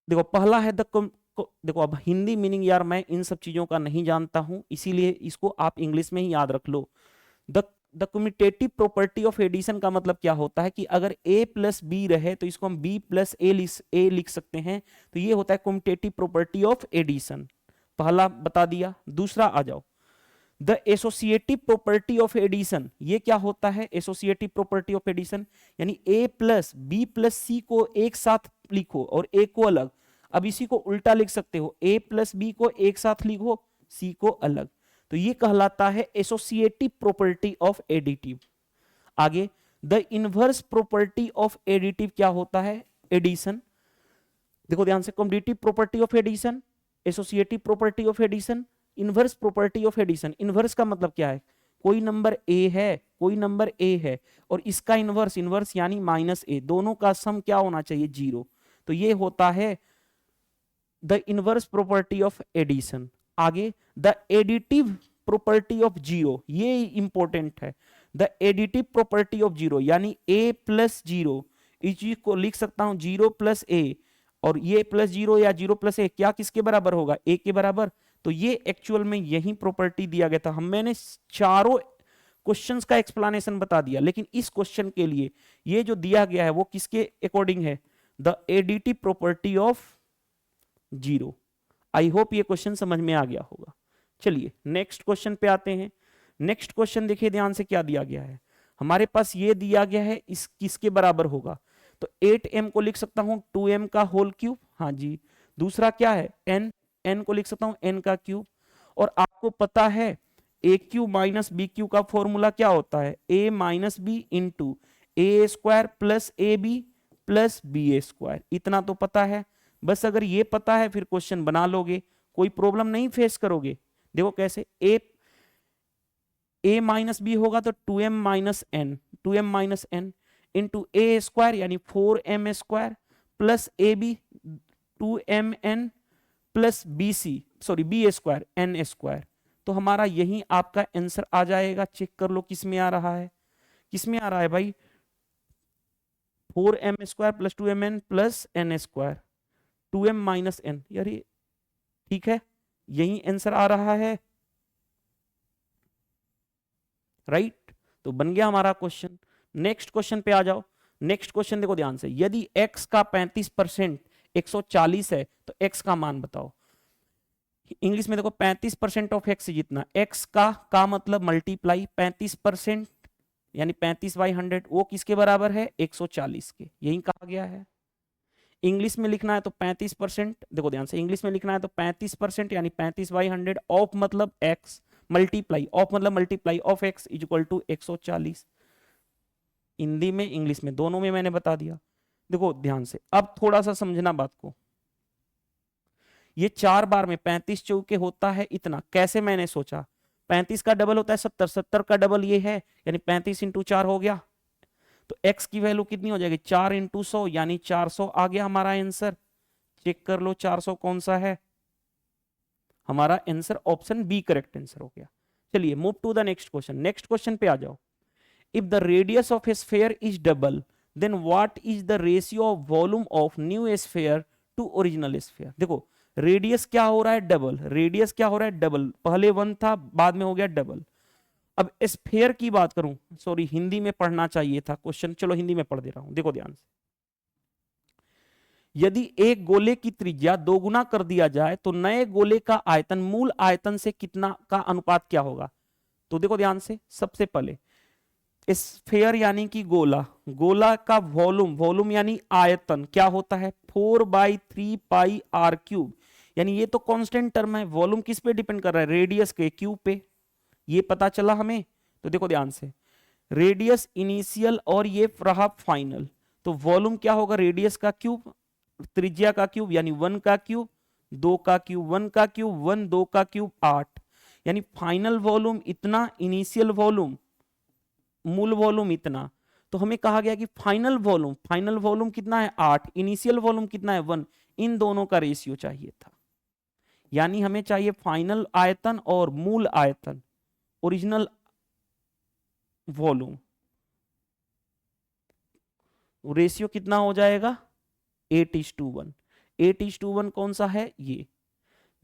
देखो पहला है देखो अब हिंदी मीनिंग यार मैं इन सब चीजों का नहीं जानता हूं, इसीलिए इसको आप इंग्लिश में ही याद रख लो। The commutative property of addition का मतलब क्या होता है कि अगर a प्लस बी रहे तो इसको हम b प्लस ए लिख सकते हैं, तो ये होता है कम्यूटेटिव प्रॉपर्टी ऑफ एडिशन। पहला बता दिया। दूसरा आ जाओ, the associative property of addition, ये क्या होता है एसोसिएटिव प्रॉपर्टी ऑफ एडिशन? यानी a plus B plus C को एक साथ लिखो और a को अलग। अब इसी को उल्टा लिख सकते हो, a प्लस बी को एक साथ लिखो, c को अलग, तो ये कहलाता है एसोसिएटिव प्रॉपर्टी ऑफ एडिटिव। आगे the inverse property of additive क्या होता है? एडिशन। देखो ध्यान से, competitive property of addition, associative property of addition, inverse property of addition. Inverse का मतलब क्या है? कोई नंबर a है, कोई नंबर a है और इसका इनवर्स, इनवर्स यानी माइनस a, दोनों का सम क्या होना चाहिए? 0। तो ये होता है the inverse property of addition. आगे द एडिटिव प्रॉपर्टी ऑफ 0, ये इंपॉर्टेंट है। द एडिटिव प्रॉपर्टी ऑफ 0 यानी a प्लस 0, इस चीज को लिख सकता हूं 0 प्लस a, और ये प्लस 0 या 0 प्लस a क्या किसके बराबर होगा? a के बराबर। तो ये एक्चुअल में यही प्रॉपर्टी दिया गया था। मैंने चारों क्वेश्चंस का एक्सप्लेनेशन बता दिया, लेकिन इस क्वेश्चन के लिए ये जो दिया गया है वो किसके अकॉर्डिंग है? The additive property of 0। I hope ये क्वेश्चन समझ में आ गया होगा। चलिए नेक्स्ट क्वेश्चन पे आते हैं। नेक्स्ट क्वेश्चन देखिए ध्यान से, क्या दिया गया है हमारे पास? ये दिया गया है इस किसके बराबर होगा? तो 8m को लिख सकता हूं 2m का होल क्यूब। हाँ जी। दूसरा क्या है? n को लिख सकता हूं n का क्यूब। और आपको पता है A cube minus B cube का फॉर्मूला क्या होता है? a minus B into A square plus A B plus B A square. इतना तो पता है, बस अगर ये पता है फिर क्वेश्चन बना लोगे, कोई प्रॉब्लम नहीं फेस करोगे। देखो कैसे, a माइनस बी होगा तो 2m माइनस n इंटू ए स्क्वायर यानी 4m स्क्वायर प्लस ए b 2mn plus b square n square. तो हमारा यही आपका आंसर आ जाएगा। चेक कर लो किस में आ रहा है, किस में आ रहा है भाई? 4m square plus 2mn plus n square 2m minus n। यार ये ठीक है, यही आंसर आ रहा है, राइट? तो बन गया हमारा क्वेश्चन। नेक्स्ट क्वेश्चन पे आ जाओ। नेक्स्ट क्वेश्चन देखो ध्यान से, यदि x का 35% 140 है तो x का मान बताओ। इंग्लिश में देखो 35% ऑफ x जितना, x का मतलब मल्टीप्लाई 35% यानी 35/100, वो किसके बराबर है? 140 के। यही कहा गया है। इंग्लिश में लिखना है तो 35%, देखो ध्यान से, इंग्लिश में लिखना है तो 35% यानी 35/100 ऑफ मतलब x, मल्टीप्लाई ऑफ मतलब multiply of x is equal to 140। Hindi में इंग्लिश में दोनों में मैंने बता दिया। देखो ध्यान से, अब थोड़ा सा समझना बात को। ये 4 बार में 35 चौके होता है इतना, कैसे मैंने सोचा? 35 का डबल होता है 70, 70 का डबल ये है यानी 35 इंटू 4 हो गया। तो x की वैल्यू कितनी हो जाएगी? 4 इंटू 100 यानी 400 आ गया हमारा आंसर। चेक कर लो 400 कौन सा है हमारा answer? Option B correct answer हो गया। चलिए move to the next question. Next question पे आ जाओ। If the radius of a sphere is double then what is the ratio of volume of new sphere to original sphere? देखो radius क्या हो रहा है? डबल। रेडियस क्या हो रहा है? डबल। पहले 1 था बाद में हो गया डबल। अब स्फेयर की बात करूं, सॉरी हिंदी में पढ़ना चाहिए था क्वेश्चन, चलो हिंदी में पढ़ दे रहा हूं, देखो ध्यान से। यदि एक गोले की त्रिज्या दोगुना कर दिया जाए तो नए गोले का आयतन मूल आयतन से कितना का अनुपात क्या होगा? तो देखो ध्यान से, सबसे पहले स्फेयर यानी कि गोला, गोला का वॉल्यूम, वॉल्यूम यानी आयतन क्या होता है? 4/3πr³। यानी ये तो कांस्टेंट टर्म है, वॉल्यूम किस पे डिपेंड कर रहा है? रेडियस के क्यूब पे। ये पता चला हमें। तो देखो ध्यान से, रेडियस इनिशियल और ये रहा फाइनल, तो वॉल्यूम क्या होगा? रेडियस का क्यूब, त्रिज्या का क्यूब यानी 1 का क्यूब, 2 का क्यूब, 1 का क्यूब 1, 2 का क्यूब 8। यानी फाइनल वॉल्यूम इतना, इनिशियल वॉल्यूम, मूल वॉल्यूम इतना। तो हमें कहा गया कि फाइनल वॉल्यूम कितना है? 8। इनिशियल वॉल्यूम कितना है? 1। इन दोनों का रेशियो चाहिए था। यानी हमें चाहिए फाइनल आयतन और मूल आयतन, ओरिजिनल वॉल्यूम, रेशियो कितना हो जाएगा? 8:1। 8:1 कौन सा है? ये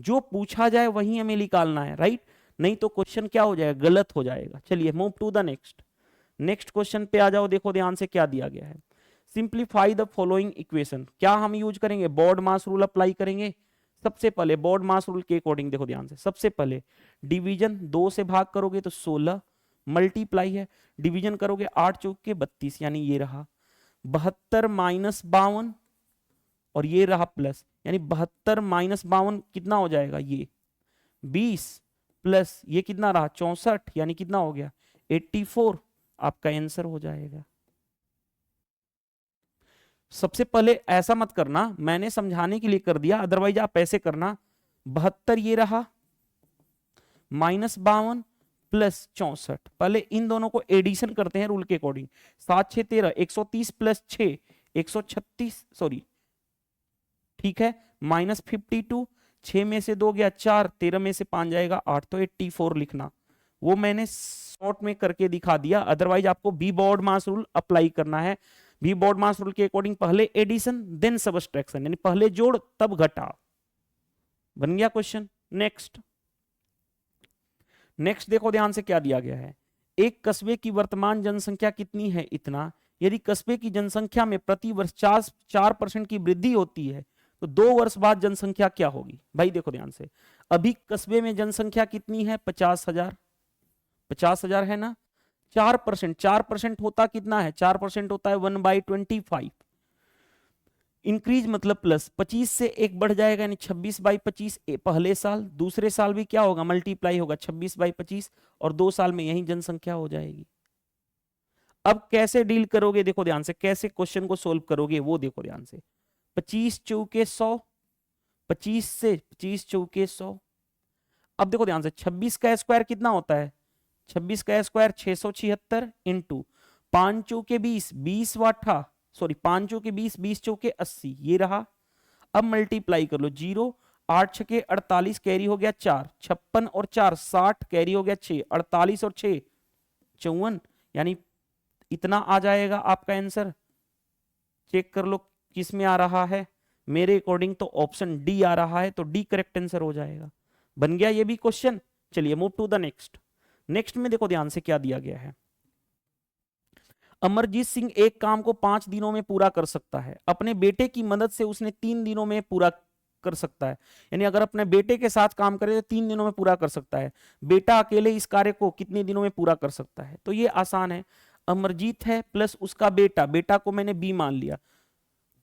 जो पूछा जाए वही हमें निकालना है, राइट? नहीं तो क्वेश्चन क्या हो जाएगा? गलत हो जाएगा। चलिए move to the next. Next question पे आ जाओ, देखो ध्यान से क्या दिया गया है। Simplify the following equation. क्या हम यूज करेंगे? बोर्ड मास रूल अप्लाई करेंगे। सबसे पहले बोर्ड मास रूल के अकॉर्डिंग देखो ध्यान से, सबसे पहले डिवीजन 2 से भाग करोगे तो 16, मल्टीप्लाई है, डिवीजन करोगे 8 चौक के 32, यानी ये रहा 72 माइनस 52 और ये रहा प्लस, यानी 72 माइनस 52 कितना हो जाएगा? ये 20 प्लस ये कितना रहा? 64, यानी कितना हो गया? 84। आपका आंसर हो जाएगा। सबसे पहले ऐसा मत करना, मैंने समझाने के लिए कर दिया, अदरवाइज आप ऐसे करना 72 ये रहा माइनस 52 प्लस 64। पहले इन दोनों को एडिशन करते हैं रूल के अकॉर्डिंग। 7 6 13, 130 प्लस 6 136, सॉरी ठीक है, माइनस 52, 6 में से 2 गया 4, 13 में से 5 जाएगा 8, तो 84 लिखना। वो मैंने शॉर्ट में करके दिखा दिया, अदरवाइज आपको बी बोर्ड मास रूल अप्लाई करना है। बी बोर्ड मास रूल के अकॉर्डिंग पहले एडिशन देन सबट्रैक्शन, यानी पहले जोड़ तब घटाओ। बन गया क्वेश्चन। नेक्स्ट देखो ध्यान से क्या दिया गया है। एक कस्बे की वर्तमान जनसंख्या कितनी है? इतना। यदि कस्बे की जनसंख्या में प्रति वर्ष 4% की वृद्धि होती है तो 2 वर्ष बाद जनसंख्या क्या होगी? भाई देखो ध्यान से, अभी कस्बे में जनसंख्या कितनी है? 50,000। 50,000 है ना। 4% होता कितना है? 4% होता है 1/25। इंक्रीज मतलब प्लस, 25 से 1 बढ़ जाएगा, यानी 26/25 पहले साल, दूसरे साल भी क्या होगा? मल्टीप्लाई होगा 26/25 और 2 साल में यही जनसंख्या हो जाएगी। अब कैसे डील करोगे? देखो ध्यान से, कैसे क्वेश्चन को सोल्व करोगे वो देखो ध्यान से। 25 चौके 100, 25 से 25 चौके 100। अब देखो ध्यान से, 26 का स्क्वायर कितना होता है? 26 का स्क्वायर 676 इंटू 5 चौके 20, 20 वाठा, सॉरी 5 चौके 20, 20 चौके 80, ये रहा। अब मल्टीप्लाई कर लो, 0 8 छके 48, कैरी हो गया 4, 56 और 4 60, कैरी हो गया 6, 48 और 6 54, यानी इतना आ जाएगा आपका आंसर। चेक कर लो किस में आ रहा है। मेरे अकॉर्डिंग तो ऑप्शन डी आ रहा है, तो डी करेक्ट आंसर हो जाएगा। बन गया ये भी क्वेश्चन। चलिए move to the next. Next में देखो ध्यान से क्या दिया गया है। अमरजीत सिंह एक काम को 5 दिनों में पूरा कर सकता है, अपने बेटे की मदद से उसने 3 दिनों में पूरा कर सकता है। यानी अगर अपने बेटे के साथ काम करे तो 3 दिनों में पूरा कर सकता है। बेटा अकेले इस कार्य को कितने दिनों में पूरा कर सकता है? तो ये आसान है, अमरजीत है प्लस उसका बेटा, बेटा को मैंने बी मान लिया,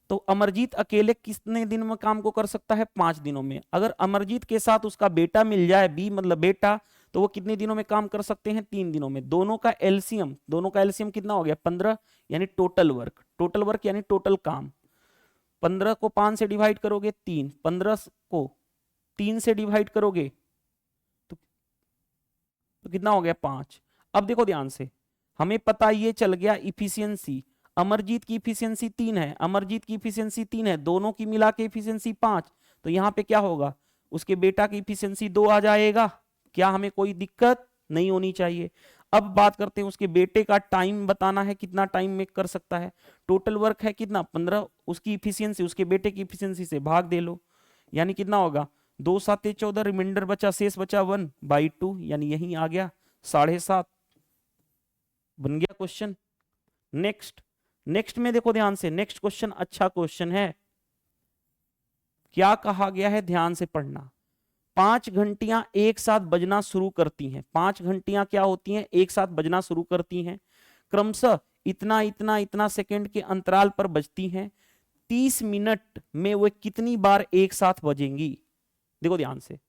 तो अमरजीत अकेले कितने दिन में काम को कर सकता है? 5 दिनों में। अगर अमरजीत के साथ उसका बेटा मिल जाए, बी मतलब बेटा, तो वो कितने दिनों में काम कर सकते हैं? 3 दिनों में। दोनों का एलसीएम कितना हो गया? 15, यानी टोटल वर्क यानी टोटल काम। 15 को 5 से डिवाइड करोगे 3, 15 को 3 से डिवाइड करोगे तो कितना हो गया? 5। अब देखो ध्यान से, हमें पता ये चल गया इफिशियंसी, अमरजीत की इफिशियंसी 3 है, अमरजीत की इफिशियंसी 3 है, दोनों की मिला के इफिशियंसी 5, तो यहां पे क्या होगा? उसके बेटा की इफिशियंसी 2 आ जाएगा। क्या हमें कोई दिक्कत नहीं होनी चाहिए। अब बात करते हैं उसके बेटे का टाइम बताना है, कितना टाइम में कर सकता है। टोटल वर्क है कितना? 15, उसकी इफिशियंसी उसके बेटे की इफिशियंसी से भाग दे लो, यानी कितना होगा? 2 7 14, रिमाइंडर बचा, शेष बचा 1/2, यानी यही आ गया 7.5। बन गया क्वेश्चन। नेक्स्ट, नेक्स्ट में देखो ध्यान से, नेक्स्ट क्वेश्चन अच्छा क्वेश्चन है। क्या कहा गया है, ध्यान से पढ़ना। 5 घंटियां एक साथ बजना शुरू करती हैं। 5 घंटियां क्या होती हैं, एक साथ बजना शुरू करती हैं, क्रमशः इतना इतना इतना सेकंड के अंतराल पर बजती हैं। 30 मिनट में वे कितनी बार एक साथ बजेंगी। देखो ध्यान से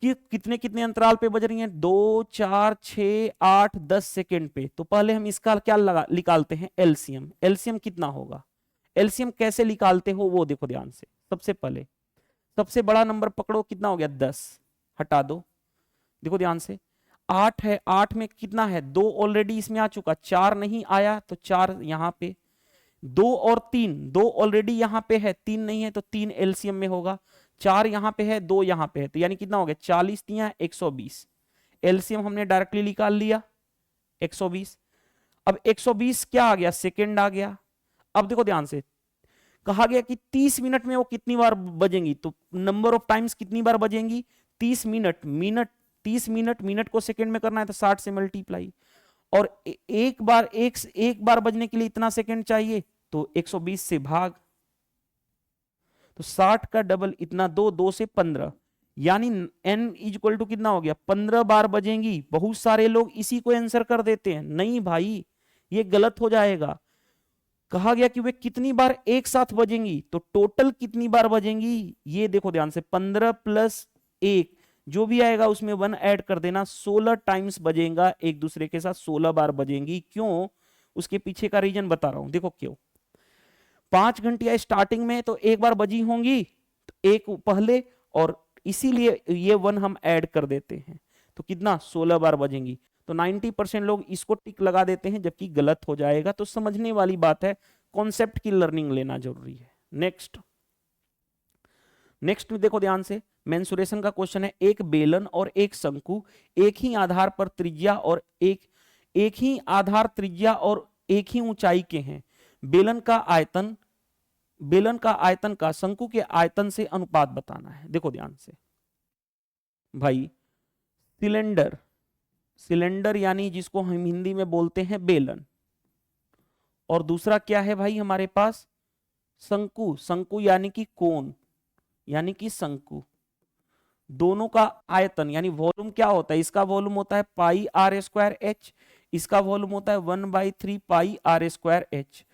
कि कितने कितने अंतराल पे बज रही हैं, 2, 4, 6, 8, 10 सेकेंड पे। तो पहले हम इसका क्या निकालते हैं, एलसीएम। एलसीएम कितना होगा, एलसीएम कैसे निकालते हो वो देखो ध्यान से। सबसे पहले सबसे बड़ा नंबर पकड़ो, कितना हो गया, 10, हटा दो। देखो ध्यान से, 8 है, 8 में कितना है, 2 ऑलरेडी इसमें आ चुका, 4 नहीं आया तो 4 यहां पे, 2 और 3, 2 ऑलरेडी यहां पे है, 3 नहीं है तो 3 एलसीएम में होगा, 4 यहां पे है, 2 यहां पे है, तो यानी कितना हो गया, 40 तिया 120। एलसीएम हमने डायरेक्टली निकाल लिया 120। अब 120 क्या आ गया, सेकेंड आ गया। अब देखो ध्यान से, कहा गया कि 30 मिनट में वो कितनी बार बजेंगी, तो नंबर ऑफ टाइम्स कितनी बार बजेंगी, 30 मिनट, मिनट 30 मिनट, मिनट को सेकंड में करना है तो 60 से मल्टीप्लाई, और एक बार एक बार बजने के लिए इतना सेकंड चाहिए तो 120 से भाग, तो 60 का डबल इतना, 2, 2 से 15, यानी n इज इक्वल टू कितना हो गया, 15 बार बजेंगी। बहुत सारे लोग इसी को आंसर कर देते हैं, नहीं भाई ये गलत हो जाएगा। कहा गया कि वे कितनी बार एक साथ बजेंगी, तो टोटल कितनी बार बजेंगी, ये देखो ध्यान से, 15 प्लस 1 जो भी आएगा उसमें 1 ऐड कर देना, 16 टाइम्स बजेगा एक दूसरे के साथ, 16 बार बजेंगी। क्यों, उसके पीछे का रीजन बता रहा हूं, देखो क्यों। 5 घंटिया स्टार्टिंग में तो एक बार बजी होंगी, तो एक पहले, और इसीलिए ये 1 हम ऐड कर देते हैं, तो कितना, 16 बार बजेंगी। तो 90% लोग इसको टिक लगा देते हैं, जबकि गलत हो जाएगा। तो समझने वाली बात है, कॉन्सेप्ट की लर्निंग लेना जरूरी है। नेक्स्ट, नेक्स्ट देखो ध्यान से, मेंसुरेशन का क्वेश्चन है। एक बेलन और एक शंकु एक ही आधार पर त्रिज्या और एक ही आधार त्रिज्या और एक ही ऊंचाई के हैं। बेलन का आयतन का शंकु के आयतन से अनुपात बताना है। देखो ध्यान से भाई, सिलेंडर, सिलेंडर यानी जिसको हम हिंदी में बोलते हैं बेलन, और दूसरा क्या है भाई हमारे पास, शंकु, शंकु यानी कि कोन, यानी कि शंकु। दोनों का आयतन यानी वॉल्यूम क्या होता है, इसका वॉल्यूम होता है पाई आर स्क्वायर एच, इसका वॉल्यूम होता है 1/3 पाई आर स्क्वायर एच।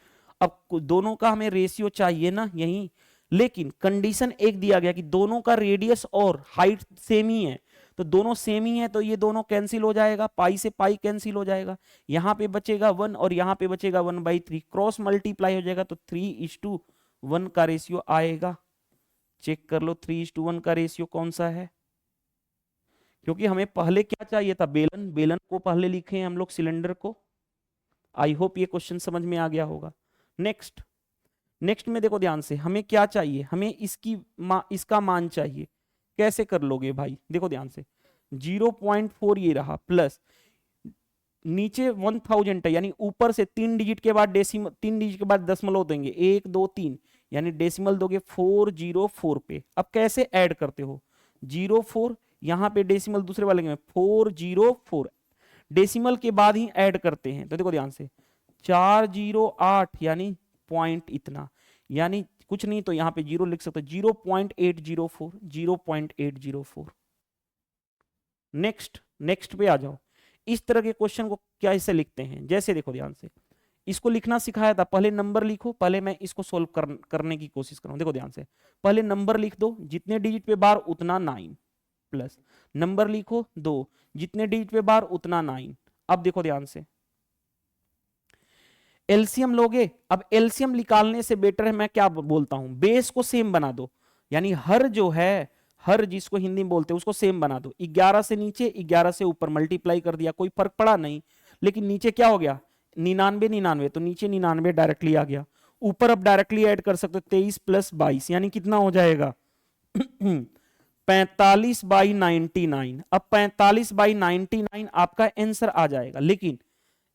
अब दोनों का हमें रेशियो चाहिए ना यही, लेकिन कंडीशन एक दिया गया कि दोनों का रेडियस और हाइट सेम ही है, तो दोनों सेम ही है, तो ये दोनों कैंसिल हो जाएगा, पाई से पाई कैंसिल हो जाएगा, यहां पे बचेगा 1 और यहां पे बचेगा 1/3, क्रॉस मल्टीप्लाई हो जाएगा, तो 3:1 का रेशियो आएगा। चेक कर लो 3:1 का रेशियो कौन सा है, क्योंकि हमें पहले क्या चाहिए था, बेलन, बेलन को पहले लिखे हैं हम लोग सिलेंडर को। आई होप ये क्वेश्चन समझ में आ गया होगा। नेक्स्ट, नेक्स्ट में देखो ध्यान से, हमें क्या चाहिए, हमें इसका मान चाहिए। कैसे कर लोगे भाई, देखो ध्यान से, 0.4 ये रहा, प्लस नीचे 1000 है, यानी ऊपर से 3 डिजिट के बाद डेसिमल, 3 डिजिट के बाद दशमलव देंगे, 1 2 3, यानी डेसिमल दोगे 404 पे। अब कैसे ऐड करते हो, 04 यहां पे डेसिमल दूसरे वाले में 404, डेसिमल के बाद ही ऐड करते हैं। तो देखो ध्यान से, 408 यानी पॉइंट इतना, यानी कुछ नहीं तो यहां पे 0 लिख सकते, 0.804, 0.804। नेक्स्ट, नेक्स्ट पे आ जाओ। इस तरह के क्वेश्चन को क्या ऐसे लिखते हैं, जैसे देखो ध्यान से, इसको लिखना सिखाया था, पहले नंबर लिखो, पहले मैं इसको सोल्व करने की कोशिश करूं। देखो ध्यान से, पहले नंबर लिख दो, जितने डिजिट पे बार उतना 9, प्लस नंबर लिखो 2, जितने डिजिट पे बार उतना 9। अब देखो ध्यान से, एलसीएम लोगे, अब एलसीएम निकालने से बेटर है मैं क्या बोलता हूं, बेस को सेम बना दो, यानी हर जो है, हर जिसको हिंदी में बोलते हैं उसको सेम बना दो। 11 से नीचे 11 से ऊपर मल्टीप्लाई कर दिया, कोई फर्क पड़ा नहीं। लेकिन नीचे क्या हो गया, 99 99, तो नीचे 99 डायरेक्टली आ गया, ऊपर अब डायरेक्टली ऐड कर सकते हो, 23 + 22 यानी कितना हो जाएगा 45/99। अब 45/99 आपका आंसर आ जाएगा, लेकिन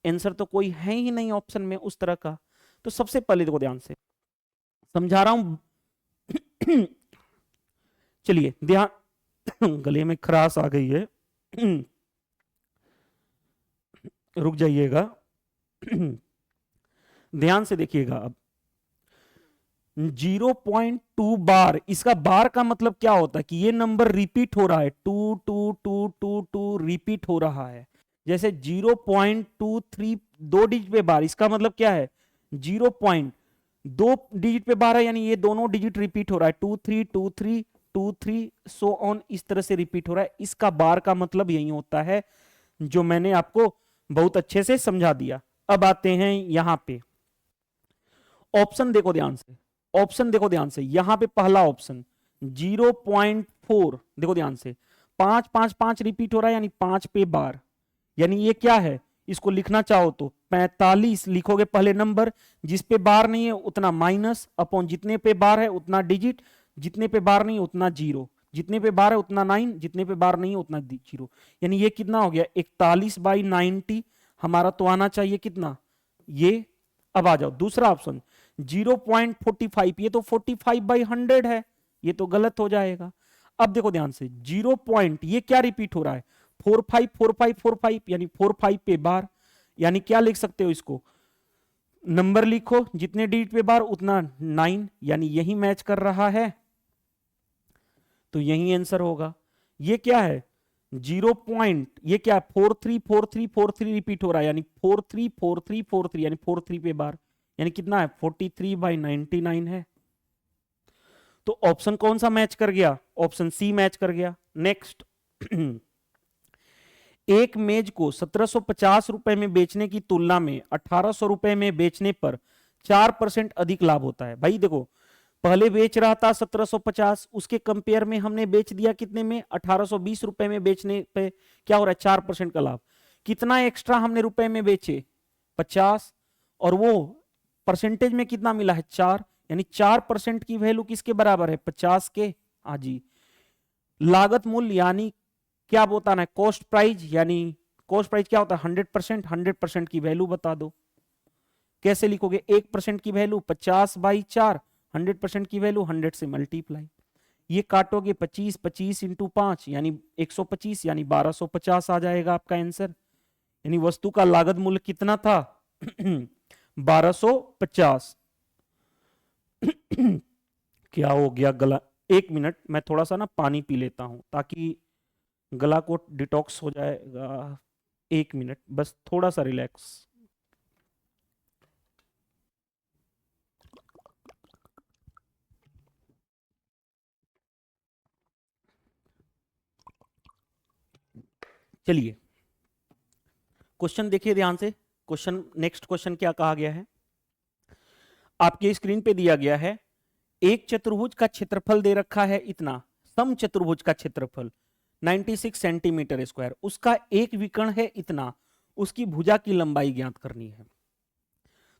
आंसर तो कोई है ही नहीं ऑप्शन में उस तरह का। तो सबसे पहले देखो ध्यान से समझा रहा हूं चलिए ध्यान गले में खराश आ गई है रुक जाइएगा। ध्यान से देखिएगा अब। 0.2 बार, इसका बार का मतलब क्या होता है कि ये नंबर रिपीट हो रहा है, 2 रिपीट हो रहा है। जैसे 0.23 दो डिजिट पे बार, इसका मतलब क्या है 0.2 डिजिट पे बार है, यानी ये दोनों डिजिट रिपीट हो रहा है, 2 3 सो ऑन, इस तरह से रिपीट हो रहा है। इसका बार का मतलब यही होता है जो मैंने आपको बहुत अच्छे से समझा दिया। अब आते हैं यहां पे, ऑप्शन देखो ध्यान से, ऑप्शन देखो ध्यान से, यहां पे पहला ऑप्शन 0.4, देखो ध्यान से, 5 रिपीट हो रहा है, यानी 5 पे बार, यानी ये क्या है, इसको लिखना चाहो तो 45 लिखोगे पहले नंबर, जिस पे बार नहीं है उतना माइनस, अपॉन जितने पे बार है उतना डिजिट, जितने पे बार नहीं उतना जीरो, जितने पे बार है उतना 9, जितने पे बार नहीं है उतना जीरो, यानी ये कितना हो गया 41/90। हमारा तो आना चाहिए कितना ये। अब आ जाओ दूसरा ऑप्शन 0.45, ये तो 45/100 है, ये तो गलत हो जाएगा। अब देखो ध्यान से 0 पॉइंट, ये क्या रिपीट हो रहा है 454545, यानी 45 पे बार, यानी क्या लिख सकते हो इसको, नंबर लिखो जितने डिजिट पे बार उतना 9, यानी यही मैच कर रहा है, तो यही आंसर होगा। ये क्या है 0 पॉइंट, ये क्या 434343 रिपीट हो रहा है, यानी 434343, यानी 43 पे बार, यानी कितना है 43/99 है। तो ऑप्शन कौन सा मैच कर गया, ऑप्शन सी मैच कर गया। नेक्स्ट, एक मेज को 1750 रुपए में बेचने की तुलना में 1800 रुपए में बेचने पर 4% अधिक लाभ होता है। भाई देखो, पहले बेच रहा था 1750, उसके कंपेयर में हमने बेच दिया कितने में 1820 रुपए में, बेचने पे क्या हो रहा है 4% का लाभ। कितना एक्स्ट्रा हमने रुपए में बेचे 50, और वो परसेंटेज में कितना मिला है 4, यानी 4% की वैल्यू किसके बराबर है 50 के। जी, लागत मूल्य यानी क्या बताना है कॉस्ट प्राइस, यानी कॉस्ट प्राइस क्या होता है 100%, 100% की वैल्यू बता दो। कैसे लिखोगे 1% की वैल्यू 50/4, 100% की वैल्यू 100 से मल्टीप्लाई, ये काटोगे 25, 25 इंटू 5 यानी 125, यानी 1250 आ जाएगा आपका आंसर। यानी वस्तु का लागत मूल्य कितना था 1250। क्या हो गया गला, एक मिनट मैं थोड़ा सा ना पानी पी लेता हूं ताकि गला को डिटॉक्स हो जाएगा। एक मिनट बस, थोड़ा सा रिलैक्स। चलिए क्वेश्चन देखिए ध्यान से। क्वेश्चन, नेक्स्ट क्वेश्चन क्या कहा गया है, आपके स्क्रीन पे दिया गया है, एक चतुर्भुज का क्षेत्रफल दे रखा है इतना, सम चतुर्भुज का क्षेत्रफल 96 सेंटीमीटर स्क्वायर, उसका एक विकर्ण है इतना, उसकी भुजा की लंबाई ज्ञात करनी है।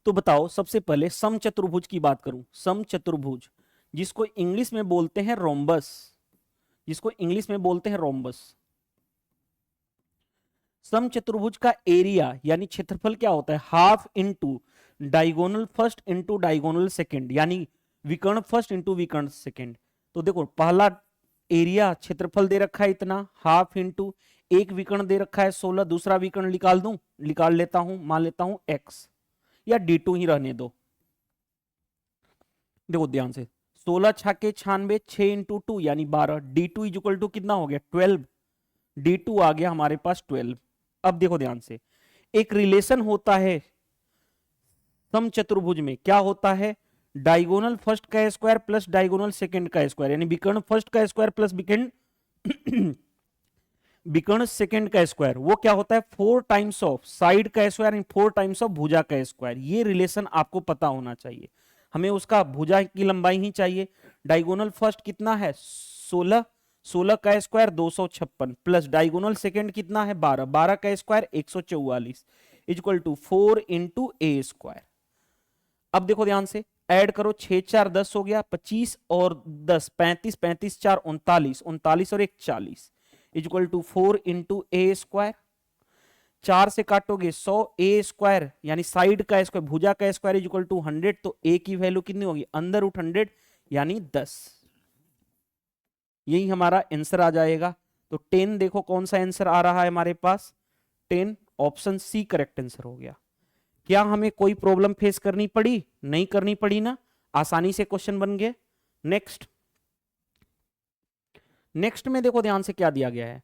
तो बताओ सबसे पहले सम चतुर्भुज की बात करूं, सम चतुर्भुज जिसको इंग्लिश में बोलते हैं रोम्बस, जिसको इंग्लिश में बोलते हैं रोम्बस। सम चतुर्भुज का एरिया यानी क्षेत्रफल क्या होता है half into diagonal first into diagonal second, यानी विकर्ण फर्स्ट इंटू विकर्ण सेकेंड। तो देखो पहला एरिया क्षेत्रफल दे रखा है इतना, हाफ इंटू एक विकर्ण दे रखा है 16, दूसरा विकर्ण निकाल दूं, निकाल लेता हूं, मान लेता हूं x, या d2 ही रहने दो। देखो ध्यान से 16 छाके 96, 6 इंटू 2 यानी 12, d2 इक्वल टू कितना हो गया 12, d2 आ गया हमारे पास 12। अब देखो ध्यान से, एक रिलेशन होता है सम चतुर्भुज में, क्या होता है डायगोनल फर्स्ट का स्क्वायर प्लस डायगोनल सेकंड का स्क्वायर, यानी विकर्ण फर्स्ट का स्क्वायर प्लस विकर्ण विकर्ण सेकंड का स्क्वायर, वो क्या होता है 4 टाइम्स ऑफ साइड का स्क्वायर एंड 4 टाइम्स ऑफ भुजा का स्क्वायर। ये रिलेशन आपको पता होना चाहिए, हमें उसका भुजा की लंबाई ही चाहिए। डायगोनल फर्स्ट कितना है 16, 16 का स्क्वायर 256 प्लस डायगोनल सेकंड कितना है 12, 12 का square 144 equal to 4 into A square. अब देखो ध्यान से ऐड करो, 6 4 10 हो गया, 25 और 10 35, 35 4 39, 39 और 1 40 equal to 4 into A square. 4 से काटोगे 100, ए स्क्वायर यानी साइड का स्क्वायर भुजा का स्क्वायर इक्वल टू 100, तो ए की वैल्यू कितनी होगी अंडर रूट 100 यानी 10, यही हमारा आंसर आ जाएगा। तो 10 देखो कौन सा आंसर आ रहा है हमारे पास 10 ऑप्शन सी करेक्ट आंसर हो गया। क्या हमें कोई प्रॉब्लम फेस करनी पड़ी? नहीं करनी पड़ी ना, आसानी से क्वेश्चन बन गए। नेक्स्ट नेक्स्ट में देखो ध्यान से क्या दिया गया है,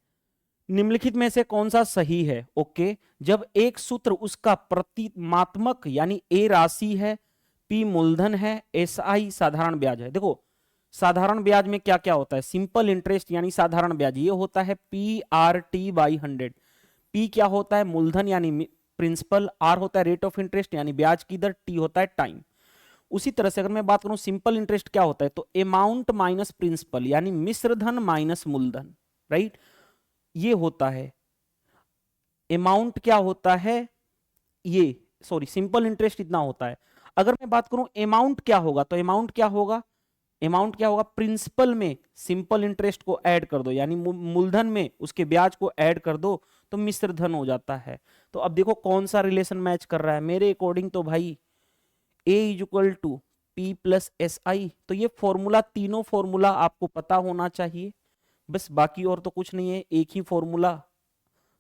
निम्नलिखित में से कौन सा सही है? ओके, जब एक सूत्र उसका प्रतीकात्मक यानी ए राशि है, पी मूलधन है, एस आई साधारण ब्याज है। देखो साधारण ब्याज में क्या क्या होता है, सिंपल इंटरेस्ट यानी साधारण ब्याज ये होता है P R T by 100। P क्या होता है? मूलधन यानी प्रिंसिपल, आर होता है रेट ऑफ इंटरेस्ट यानी ब्याज की दर, टी होता है टाइम। उसी तरह से अगर मैं बात करूं सिंपल इंटरेस्ट क्या होता है, तो अमाउंट माइनस प्रिंसिपल यानी मिश्र धन माइनस मूलधन, राइट, ये होता है। अमाउंट क्या होता है, ये सॉरी सिंपल इंटरेस्ट इतना होता है। अगर मैं बात करूं अमाउंट क्या होगा, तो अमाउंट क्या होगा, अमाउंट क्या होगा, प्रिंसिपल में सिंपल इंटरेस्ट को ऐड कर दो यानी मूलधन में उसके ब्याज को ऐड कर दो तो मिश्र धन हो जाता है। तो अब देखो कौन सा रिलेशन मैच कर रहा है, मेरे अकॉर्डिंग तो भाई A is equal to P plus S I. तो ये फॉर्मूला, तीनों फॉर्मूला आपको पता होना चाहिए, बस बाकी और तो कुछ नहीं है, एक ही फॉर्मूला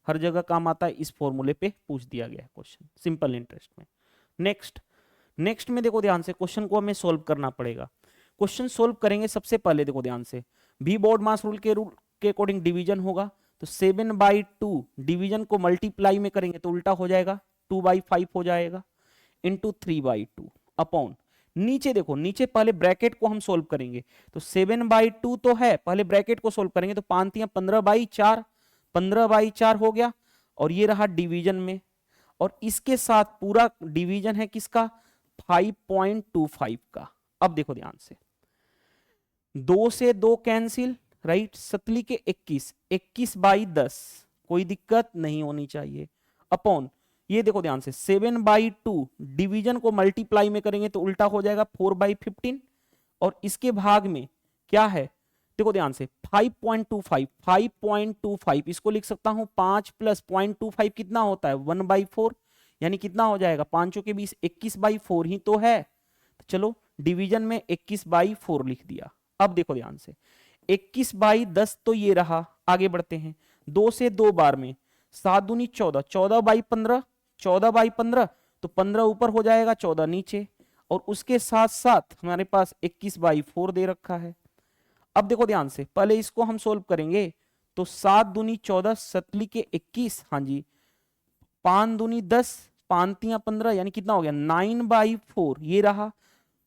हर जगह काम आता है, इस फॉर्मूले पे पूछ दिया गया है क्वेश्चन सिंपल इंटरेस्ट में। नेक्स्ट में देखो ध्यान से, क्वेश्चन को हमें सोल्व करना पड़ेगा। क्वेश्चन सोल्व करेंगे सबसे पहले देखो ध्यान से, भी बोर्ड मास रूल के अकॉर्डिंग डिवीजन होगा, तो 7/2 डिवीजन को मल्टीप्लाई में करेंगे तो उल्टा हो जाएगा, 2/5 हो जाएगा, इंटू 3/2 अपॉन, नीचे देखो, नीचे पहले ब्रैकेट को हम सोल्व करेंगे, तो 7/2 तो है, पहले ब्रैकेट को सोल्व करेंगे तो 5×3 = 15/4 हो गया, और ये रहा डिवीजन में, और इसके साथ पूरा डिवीजन है किसका, 5.25 का। अब देखो ध्यान से, 2 से 2 कैंसिल, राइट, 7 के 21/10, कोई दिक्कत नहीं होनी चाहिए, अपॉन ये देखो ध्यान से 7/2 डिवीजन को मल्टीप्लाई में करेंगे तो उल्टा हो जाएगा 4/15, और इसके भाग में क्या है, देखो ध्यान से 5.25 इसको लिख सकता हूं 5 + 0.25 कितना होता है 1/4, यानी कितना हो जाएगा 5 के 20, 21/4 ही तो है। तो चलो डिवीजन में 21/4 लिख दिया। अब देखो ध्यान से 21/10 तो ये रहा, आगे बढ़ते हैं, 2 से 2 बार में 7 दूनी 14, 14/15, 14/15 तो 15 ऊपर हो जाएगा, 14 नीचे, और उसके साथ साथ हमारे पास 21/4 दे रखा है। अब देखो ध्यान से, पहले इसको हम सोल्व करेंगे, तो 7 दूनी 14, 7 के 21, हाँ जी, 5 दूनी 10, 5 15, यानी कितना हो गया 9/4, ये रहा।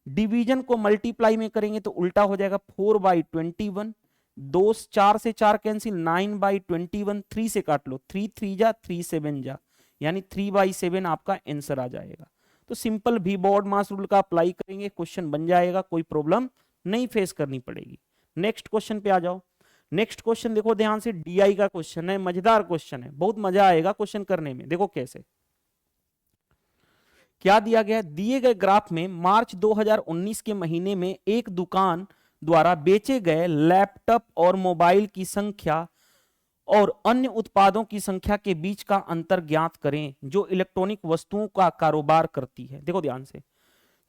डिवीजन को मल्टीप्लाई में करेंगे तो उल्टा हो जाएगा 4/21, 2 4 से 4 कैंसिल, 9/21, 3 से काट लो, 3 3 जा 3 7 जा, यानी 3/7 आपका आंसर आ जाएगा। तो सिंपल भी बोर्ड मास रूल का अप्लाई करेंगे, क्वेश्चन बन जाएगा, कोई प्रॉब्लम नहीं फेस करनी पड़ेगी। नेक्स्ट क्वेश्चन पे आ जाओ। नेक्स्ट क्वेश्चन देखो ध्यान से, डीआई का क्वेश्चन है, मजेदार क्वेश्चन है, बहुत मजा आएगा क्वेश्चन करने में। देखो कैसे, क्या दिया गया है, दिए गए ग्राफ में मार्च 2019 के महीने में एक दुकान द्वारा बेचे गए लैपटॉप और मोबाइल की संख्या और अन्य उत्पादों की संख्या के बीच का अंतर ज्ञात करें जो इलेक्ट्रॉनिक वस्तुओं का कारोबार करती है। देखो ध्यान से,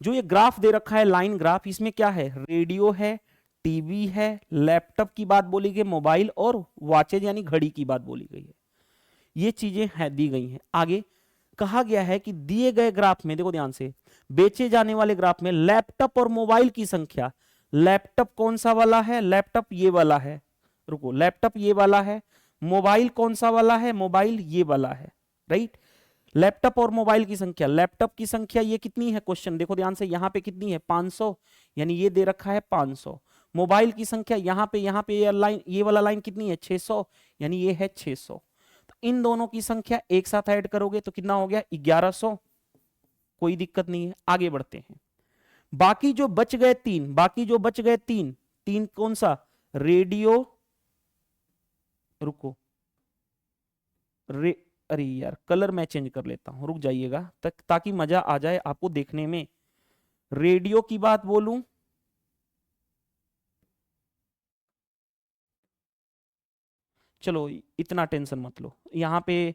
जो ये ग्राफ दे रखा है लाइन ग्राफ, इसमें क्या है, रेडियो है, टीवी है, लैपटॉप की बात बोली गई, मोबाइल और वॉचेज यानी घड़ी की बात बोली गई है, ये चीजें हैं दी गई हैं। आगे कहा गया है कि दिए गए ग्राफ में, देखो ध्यान से, बेचे जाने वाले ग्राफ में लैपटॉप और मोबाइल की संख्या, लैपटॉप कौन सा वाला है, लैपटॉप ये वाला है, रुको, लैपटॉप ये वाला है, मोबाइल कौन सा वाला है, मोबाइल ये वाला है, राइट। लैपटॉप और मोबाइल की संख्या, लैपटॉप की संख्या ये कितनी है, क्वेश्चन देखो ध्यान से, यहां पे कितनी है 500, यानी ये दे रखा है 500। मोबाइल की संख्या यहाँ पे ये लाइन, ये वाला लाइन कितनी है 600, यानी ये है 600। तो इन दोनों की संख्या एक साथ ऐड करोगे तो कितना हो गया 1100, कोई दिक्कत नहीं है। आगे बढ़ते हैं, बाकी जो बच गए तीन कौन सा, रेडियो, रुको अरे यार कलर मैं चेंज कर लेता हूं, रुक जाइएगा ताकि मजा आ जाए आपको देखने में। रेडियो की बात बोलूं, चलो इतना टेंशन मत लो, यहां पे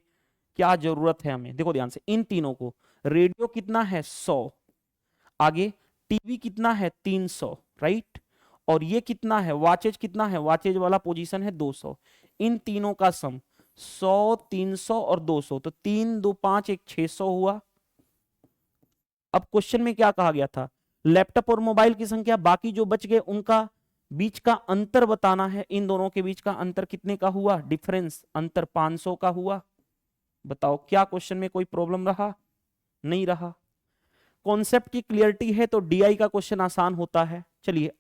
क्या जरूरत है हमें, देखो ध्यान से, इन तीनों को, रेडियो कितना है 100, आगे टीवी कितना है 300, राइट, और ये कितना है वॉचेज, कितना है वॉचेज वाला पोजीशन है 200, इन तीनों का सम 100, 300 और 200, तो 3 2 5 एक 600 हुआ। अब क्वेश्चन में क्या कहा गया था, लैपटॉप और मोबाइल की संख्या, बाकी जो बच गए उनका बीच का अंतर बताना है। इन दोनों के बीच का अंतर कितने का हुआ, डिफरेंस अंतर 500 का हुआ। बताओ क्या क्वेश्चन में कोई प्रॉब्लम रहा, नहीं रहा। कॉन्सेप्ट की क्लियरिटी है तो डीआई का क्वेश्चन आसान होता है। चलिए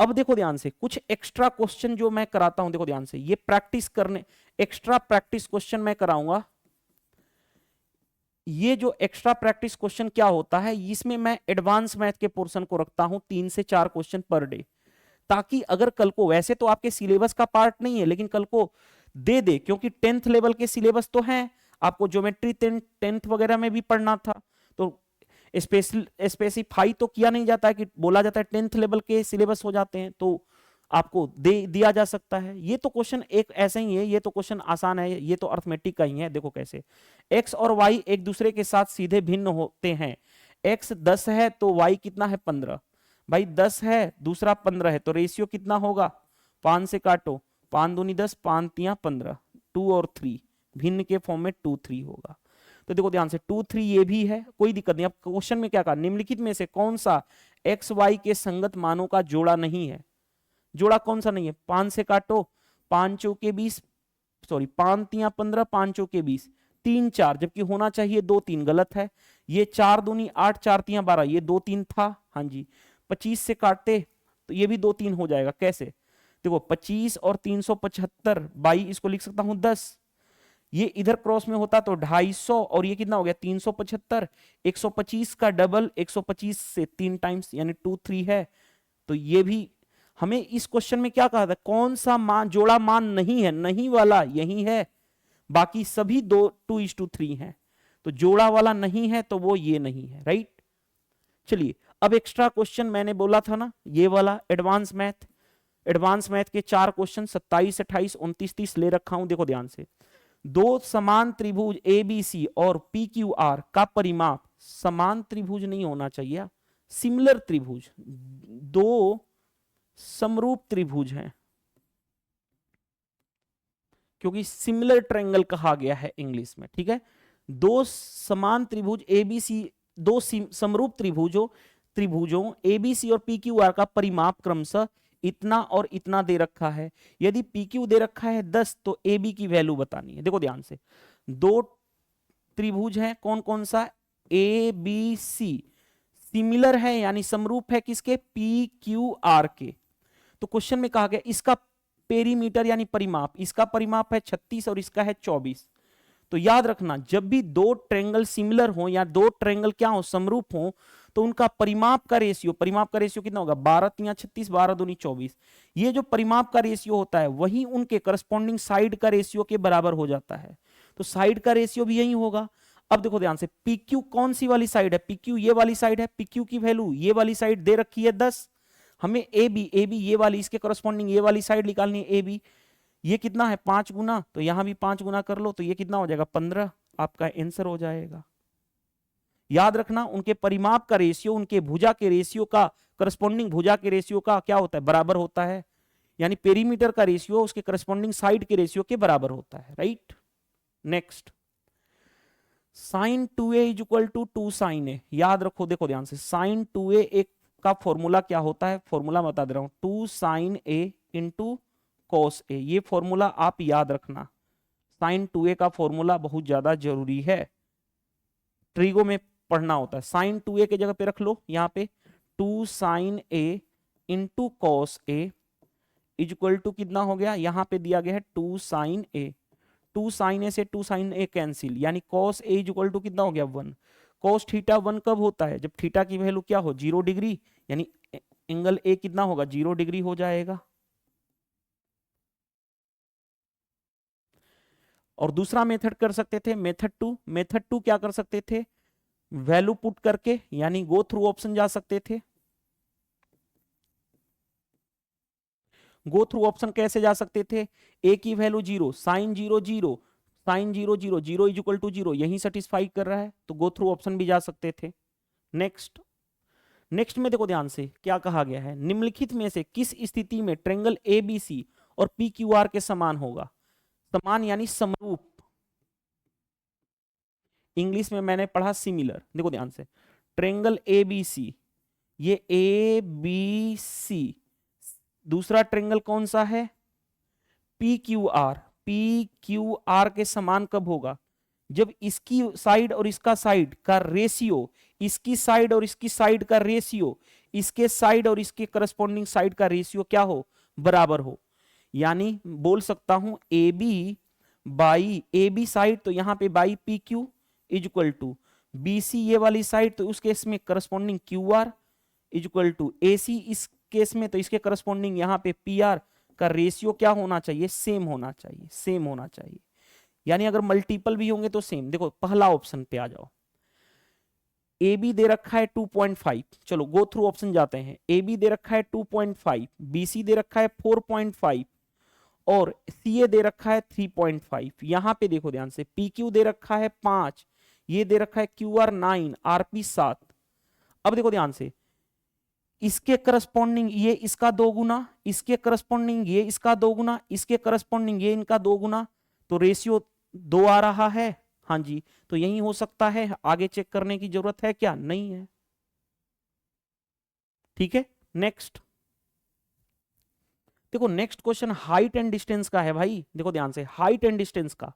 अब देखो ध्यान से, कुछ एक्स्ट्रा क्वेश्चन जो मैं कराता हूं, देखो ध्यान से, ये प्रैक्टिस करने, एक्स्ट्रा प्रैक्टिस क्वेश्चन मैं कराऊंगा। ये जो एक्स्ट्रा प्रैक्टिस क्वेश्चन क्या होता है, इसमें मैं एडवांस मैथ के पोर्शन को रखता हूं 3 से 4 क्वेश्चन पर डे, ताकि अगर कल को, वैसे तो आपके सिलेबस का पार्ट नहीं है, लेकिन कल को दे क्योंकि 10th लेवल के सिलेबस तो हैं, आपको ज्योमेट्री 10th वगैरह में भी पढ़ना था, तो स्पेसिफाई तो किया नहीं जाता है कि बोला जाता है 10th लेवल के सिलेबस हो जाते हैं, तो आपको दिया जा सकता है। ये तो क्वेश्चन एक ऐसे ही है, ये तो क्वेश्चन आसान है, ये तो अर्थमेटिक का ही है। देखो कैसे, x और y एक दूसरे के साथ सीधे भिन्न होते हैं। x 10 है तो y कितना है 15, भाई 10 है दूसरा 15 है, तो रेशियो कितना होगा, 5 से काटो, 5 दूनी 10, 5 तियां 15, 2 और 3 भिन्न के फॉर्म में 2 3 होगा। तो देखो ध्यान से 2 3 ये भी है, कोई दिक्कत नहीं। अब क्वेश्चन में क्या कहा, निम्नलिखित में से कौन सा एक्स वाई के संगत मानों का जोड़ा नहीं है, जोड़ा कौन सा नहीं है, 5 से काटो, 5 चौके 20, सॉरी 5 तियां 15, 5 चौके 20, 3 4, जबकि होना चाहिए 2 3, गलत है। ये 4 दूनी 8, 4 तियां 12, ये 2 3 था, हाँ जी। 25 से काटते तो ये भी 2 3 हो जाएगा, कैसे, देखो 25 और 375, 22 इसको लिख सकता हूं 10, ये इधर क्रॉस में होता तो 250, और ये कितना हो गया 375, 125 का डबल 125 से 3 टाइम्स यानी 2 3 है। तो ये भी हमें इस क्वेश्चन में क्या कहा था, कौन सा मान जोड़ा मान नहीं है, नहीं वाला यही है, बाकी सभी 2:3 है, तो जोड़ा वाला नहीं है तो वो ये नहीं है, राइट। चलिए अब एक्स्ट्रा क्वेश्चन मैंने बोला था ना, ये वाला एडवांस मैथ, एडवांस मैथ के 4 क्वेश्चन 27 28 29 30 ले रखा हूं। देखो ध्यान से, दो समान त्रिभुज ए बी सी और पी क्यू आर का परिमाप, समान त्रिभुज नहीं होना चाहिए, सिमिलर त्रिभुज, दो समरूप त्रिभुज हैं, क्योंकि सिमिलर ट्रायंगल कहा गया है इंग्लिश में, ठीक है। दो समान त्रिभुज ए बी सी, दो समरूप त्रिभुजों ए बी सी और पी क्यू आर का परिमाप क्रमशः इतना और इतना दे रखा है। यदि पी क्यू दे रखा है 10 तो ए बी की वैल्यू बतानी है। देखो ध्यान से, दो त्रिभुज हैं, कौन कौन सा, ए बी सी, सिमिलर है यानी समरूप है किसके, पी क्यू आर के। तो क्वेश्चन में कहा गया इसका पेरीमीटर यानी परिमाप, इसका परिमाप है 36 और इसका है 24। तो याद रखना, जब भी दो ट्रायंगल सिमिलर हो या दो ट्रायंगल क्या हो, समरूप हो, तो उनका परिमाप का रेशियो कितना होगा, 12 तियां 36, 12 दूनी 24। ये जो परिमाप का रेशियो होता है वही उनके करस्पॉन्डिंग साइड का रेशियो के बराबर हो जाता है, तो साइड का रेशियो भी यही होगा। अब देखो ध्यान से, PQ कौन सी वाली साइड है, PQ ये वाली साइड है, PQ की वैल्यू ये वाली साइड दे रखी है 10, हमें AB ये वाली, इसके करस्पॉन्डिंग ये वाली साइड निकालनी है AB, ये कितना है 5 गुना, तो यहां भी 5 गुना कर लो, तो ये कितना हो जाएगा 15, आपका आंसर हो जाएगा। याद रखना, उनके परिमाप का रेशियो उनके भुजा के रेशियो का, करस्पॉन्डिंग भुजा के रेशियो का क्या होता है, बराबर होता है, यानी पेरीमीटर का रेशियो उसके करस्पॉन्डिंग साइड के रेशियो के बराबर होता है, right. Next, sine 2a is equal to 2 sine a, याद रखो, देखो ध्यान से, साइन 2a एक का फॉर्मूला क्या होता है, फॉर्मूला बता दे रहा हूं, 2 साइन a इंटू कॉस ए, ये फॉर्मूला आप याद रखना। साइन 2a का फॉर्मूला बहुत ज्यादा जरूरी है, ट्रिगो में पढ़ना होता है। साइन 2a के जगह पे रख लो यहाँ पे 2 sine a into cos a is equal to कितना हो गया, यहाँ पे दिया गया है 2 साइन a, 2 साइन a से 2 साइन a कैंसिल, यानी cos a is equal to कितना हो गया 1। कॉस थीटा 1 कब होता है, जब थीटा की वैल्यू क्या हो 0 डिग्री, यानी एंगल a कितना होगा 0 डिग्री हो जाएगा। और दूसरा मेथड कर सकते थे, मेथड टू क्या कर सकते थे, वैल्यू पुट करके, यानी गो थ्रू ऑप्शन जा सकते थे। गो थ्रू ऑप्शन कैसे जा सकते थे, ए की value 0, sine 0 0, sine 0 0, 0 is equal to 0, यही सेटिस्फाई कर रहा है, तो गो थ्रू ऑप्शन भी जा सकते थे। नेक्स्ट में देखो ध्यान से क्या कहा गया है, निम्नलिखित में से किस स्थिति में ट्रायंगल ABC और PQR के समान होगा। समान यानी समरूप, इंग्लिश में मैंने पढ़ा सिमिलर। देखो ध्यान से, ट्रेंगल ए बी सी, ये ए बी सी, दूसरा ट्रेंगल कौन सा है, P Q R. P Q R के समान कब होगा, जब इसकी साइड और इसका साइड का रेशियो, इसकी साइड और इसकी साइड का रेशियो, इसके साइड और इसके करस्पॉन्डिंग साइड का रेशियो क्या हो, बराबर हो। यानी बोल सकता हूं A B by, A B side तो यहां पे by P Q is equal to B C, ये वाली साइड तो उस केस में corresponding Q R is equal to A C, इस केस में तो इसके करस्पॉन्डिंग यहां पे पी आर का रेशियो क्या होना चाहिए, सेम होना चाहिए, सेम होना चाहिए। यानी अगर मल्टीपल भी होंगे तो सेम। देखो पहला ऑप्शन पे आ जाओ, ए बी दे रखा है 2.5, चलो गो थ्रू ऑप्शन जाते हैं। ए बी दे रखा है 2.5, बी सी दे रखा है 4.5 और सी ए दे रखा है 3.5। यहां पे देखो ध्यान से, पी क्यू दे रखा है 5, ये दे रखा है क्यू आर 9, आरपी 7। अब देखो ध्यान से, इसके करस्पॉन्डिंग ये इसका 2 गुना, इसके करस्पॉन्डिंग ये इसका 2 गुना, इसके करस्पॉन्डिंग ये इनका 2 गुना, तो रेशियो 2 आ रहा है। हाँ जी, तो यही हो सकता है, आगे चेक करने की जरूरत है क्या, नहीं है। ठीक है, नेक्स्ट देखो, next question height and distance का है भाई। देखो ध्यान से, हाइट एंड डिस्टेंस का,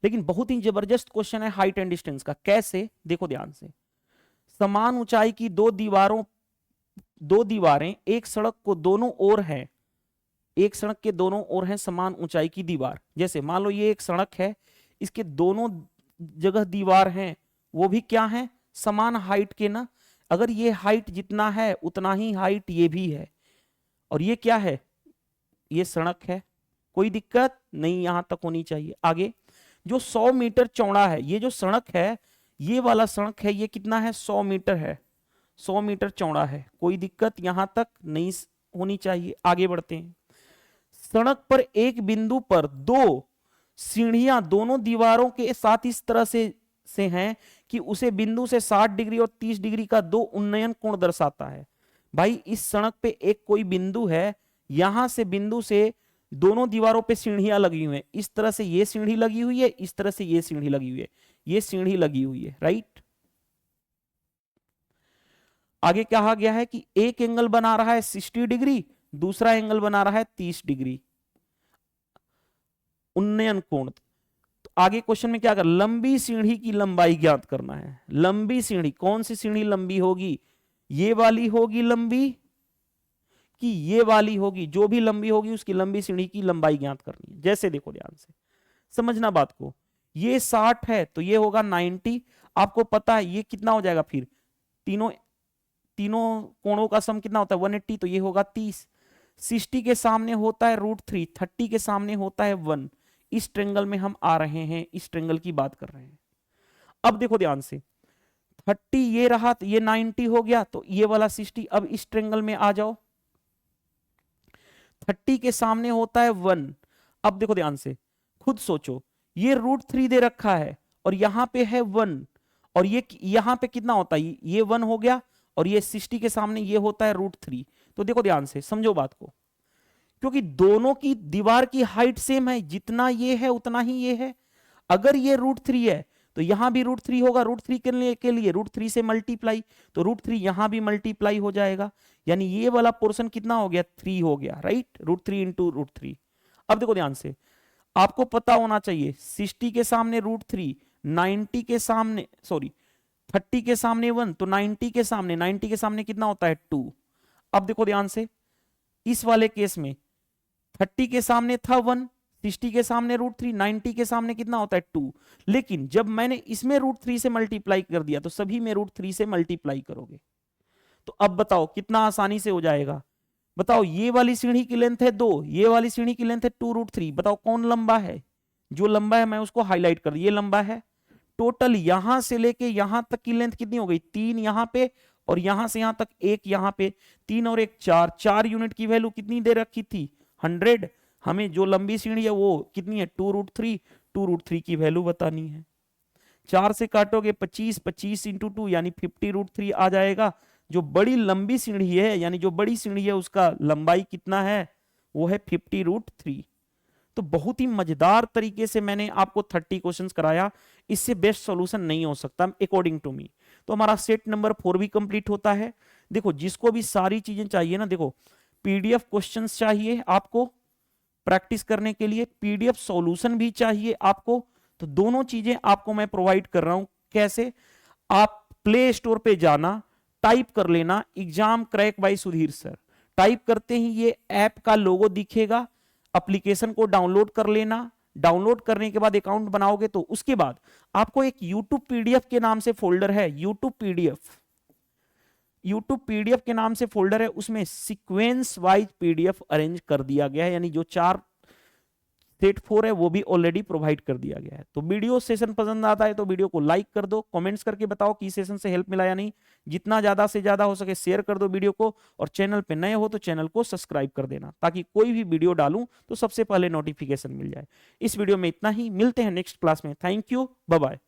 लेकिन बहुत ही जबरदस्त क्वेश्चन है हाइट एंड डिस्टेंस का। कैसे, देखो ध्यान से, समान ऊंचाई की दो दीवारें एक सड़क को दोनों ओर है, एक सड़क के दोनों ओर है समान ऊंचाई की दीवार। जैसे मान लो ये एक सड़क है, इसके दोनों जगह दीवार हैं, वो भी क्या है, समान हाइट के ना। अगर ये हाइट जितना है उतना ही हाइट ये भी है, और ये क्या है, ये सड़क है, कोई दिक्कत नहीं, यहां तक होनी चाहिए। आगे जो 100 मीटर चौड़ा है, ये जो सड़क है, ये वाला सड़क है, ये कितना है, 100 मीटर है, 100 मीटर चौड़ा है, कोई दिक्कत यहां तक नहीं होनी चाहिए। आगे बढ़ते हैं, सड़क पर एक बिंदु पर दो सीढ़ियां दोनों दीवारों के साथ इस तरह से हैं कि उसे बिंदु से 60 डिग्री और 30 डिग्री का दो उन्नयन कोण दर्शाता है। भाई इस सड़क पे एक कोई बिंदु है, यहां से बिंदु से दोनों दीवारों पे सीढ़ियां लगी हुई हैं, इस तरह से ये सीढ़ी लगी हुई है, इस तरह से ये सीढ़ी लगी हुई है, ये सीढ़ी लगी हुई है, राइट। आगे कहा गया है कि एक एंगल बना रहा है 60 डिग्री, दूसरा एंगल बना रहा है 30 डिग्री उन्नयन कोण। तो आगे क्वेश्चन में क्या कर, लंबी सीढ़ी की लंबाई ज्ञात करना है। लंबी सीढ़ी, कौन सी सीढ़ी लंबी होगी, ये वाली होगी लंबी कि ये वाली होगी, जो भी लंबी होगी उसकी लंबी सीढ़ी की लंबाई ज्ञात करनी है। जैसे देखो ध्यान से समझना बात को, ये 60 है तो ये होगा 90, आपको पता है ये कितना हो जाएगा, फिर तीनों कोणों का सम कितना होता है 180, तो ये होगा 30। 60 के सामने होता है √3, 30 के सामने होता है 1। इस ट्रेंगल में हम आ रहे हैं, इस ट्रेंगल की बात कर रहे हैं। अब देखो ध्यान से, 30 ये रहा तो ये 90 हो गया, तो ये वाला 60। अब इस ट्रेंगल में आ जाओ, 30 के सामने होता है 1। अब देखो ध्यान से, खुद सोचो, ये √3 दे रखा है और यहां पे है 1, और ये यहां पे कितना होता है, ये 1 हो गया, और ये 60 के सामने ये होता है √3। तो देखो ध्यान से समझो बात को, क्योंकि दोनों की दीवार की हाइट सेम है, जितना ये है उतना ही ये है। अगर ये √3 है तो यहां भी √3 होगा, √3 के लिए √3 से मल्टीप्लाई, तो √3 यहां भी मल्टीप्लाई हो जाएगा, यानी ये वाला पोर्शन कितना हो गया, 3 हो गया, राइट, √3 इंटू √3। अब देखो ध्यान से, आपको पता होना चाहिए 60 के सामने √3, 90 के सामने, सॉरी 30 के सामने 1, तो 90 के सामने कितना होता है 2। अब देखो ध्यान से, इस वाले केस में 30 के सामने था 1, 60 के सामने √3, 90 के सामने कितना होता है 2। लेकिन जब मैंने इसमें √3 से मल्टीप्लाई कर दिया तो सभी में √3 से मल्टीप्लाई करोगे, तो अब बताओ कितना आसानी से हो जाएगा। बताओ, ये वाली सीढ़ी की लेंथ है 2, ये वाली सीढ़ी की लेंथ है 2√3, बताओ कौन लंबा है। जो लंबा है मैं उसको हाईलाइट कर दिया, ये लंबा है। टोटल यहां से लेके यहां तक की लेंथ कितनी हो गई, 3 यहां पे, और यहां से यहां तक 1 यहां पे, 3 और 1 4, 4 यूनिट की वैल्यू कितनी दे रखी थी 100। हमें जो लंबी सीढ़ी है वो कितनी है 2√3, 2√3 की वैल्यू बतानी है। 4 से काटोगे 25, 25 इंटू 2 यानी 50√3 आ जाएगा। जो बड़ी लंबी सीढ़ी है, यानी जो बड़ी सीढ़ी है उसका लंबाई कितना है, वो है 50√3। तो बहुत ही मजेदार तरीके से मैंने आपको 30 क्वेश्चंस कराया, इससे बेस्ट सॉल्यूशन नहीं हो सकता अकॉर्डिंग टू मी। तो हमारा सेट नंबर 4 भी कंप्लीट होता है। देखो जिसको भी सारी चीजें चाहिए ना, देखो पीडीएफ क्वेश्चंस चाहिए आपको प्रैक्टिस करने के लिए, पीडीएफ सॉल्यूशन भी चाहिए आपको, तो दोनों चीजें आपको मैं प्रोवाइड कर रहा हूं। कैसे? आप प्ले स्टोर पे जाना, टाइप कर लेना exam crack by Sudhir sir, type करते ही ये ऐप का लोगो दिखेगा, एप्लीकेशन को डाउनलोड कर लेना। डाउनलोड करने के बाद अकाउंट बनाओगे तो उसके बाद आपको एक यूट्यूब पीडीएफ के नाम से फोल्डर है, यूट्यूब पीडीएफ के नाम से फोल्डर है, उसमें सीक्वेंस वाइज पीडीएफ अरेंज कर दिया गया है, यानी जो 4 सेट 4 है वो भी ऑलरेडी प्रोवाइड कर दिया गया है। तो वीडियो सेशन पसंद आता है तो वीडियो को लाइक कर दो, कमेंट्स करके बताओ कि सेशन से हेल्प मिला या नहीं, जितना ज्यादा से ज्यादा हो सके शेयर कर दो वीडियो को, और चैनल पे नए हो तो चैनल को सब्सक्राइब कर देना, ताकि कोई भी वीडियो डालूं तो सबसे पहले नोटिफिकेशन मिल जाए। इस वीडियो में इतना ही, मिलते हैं नेक्स्ट क्लास में। Thank you, bye bye.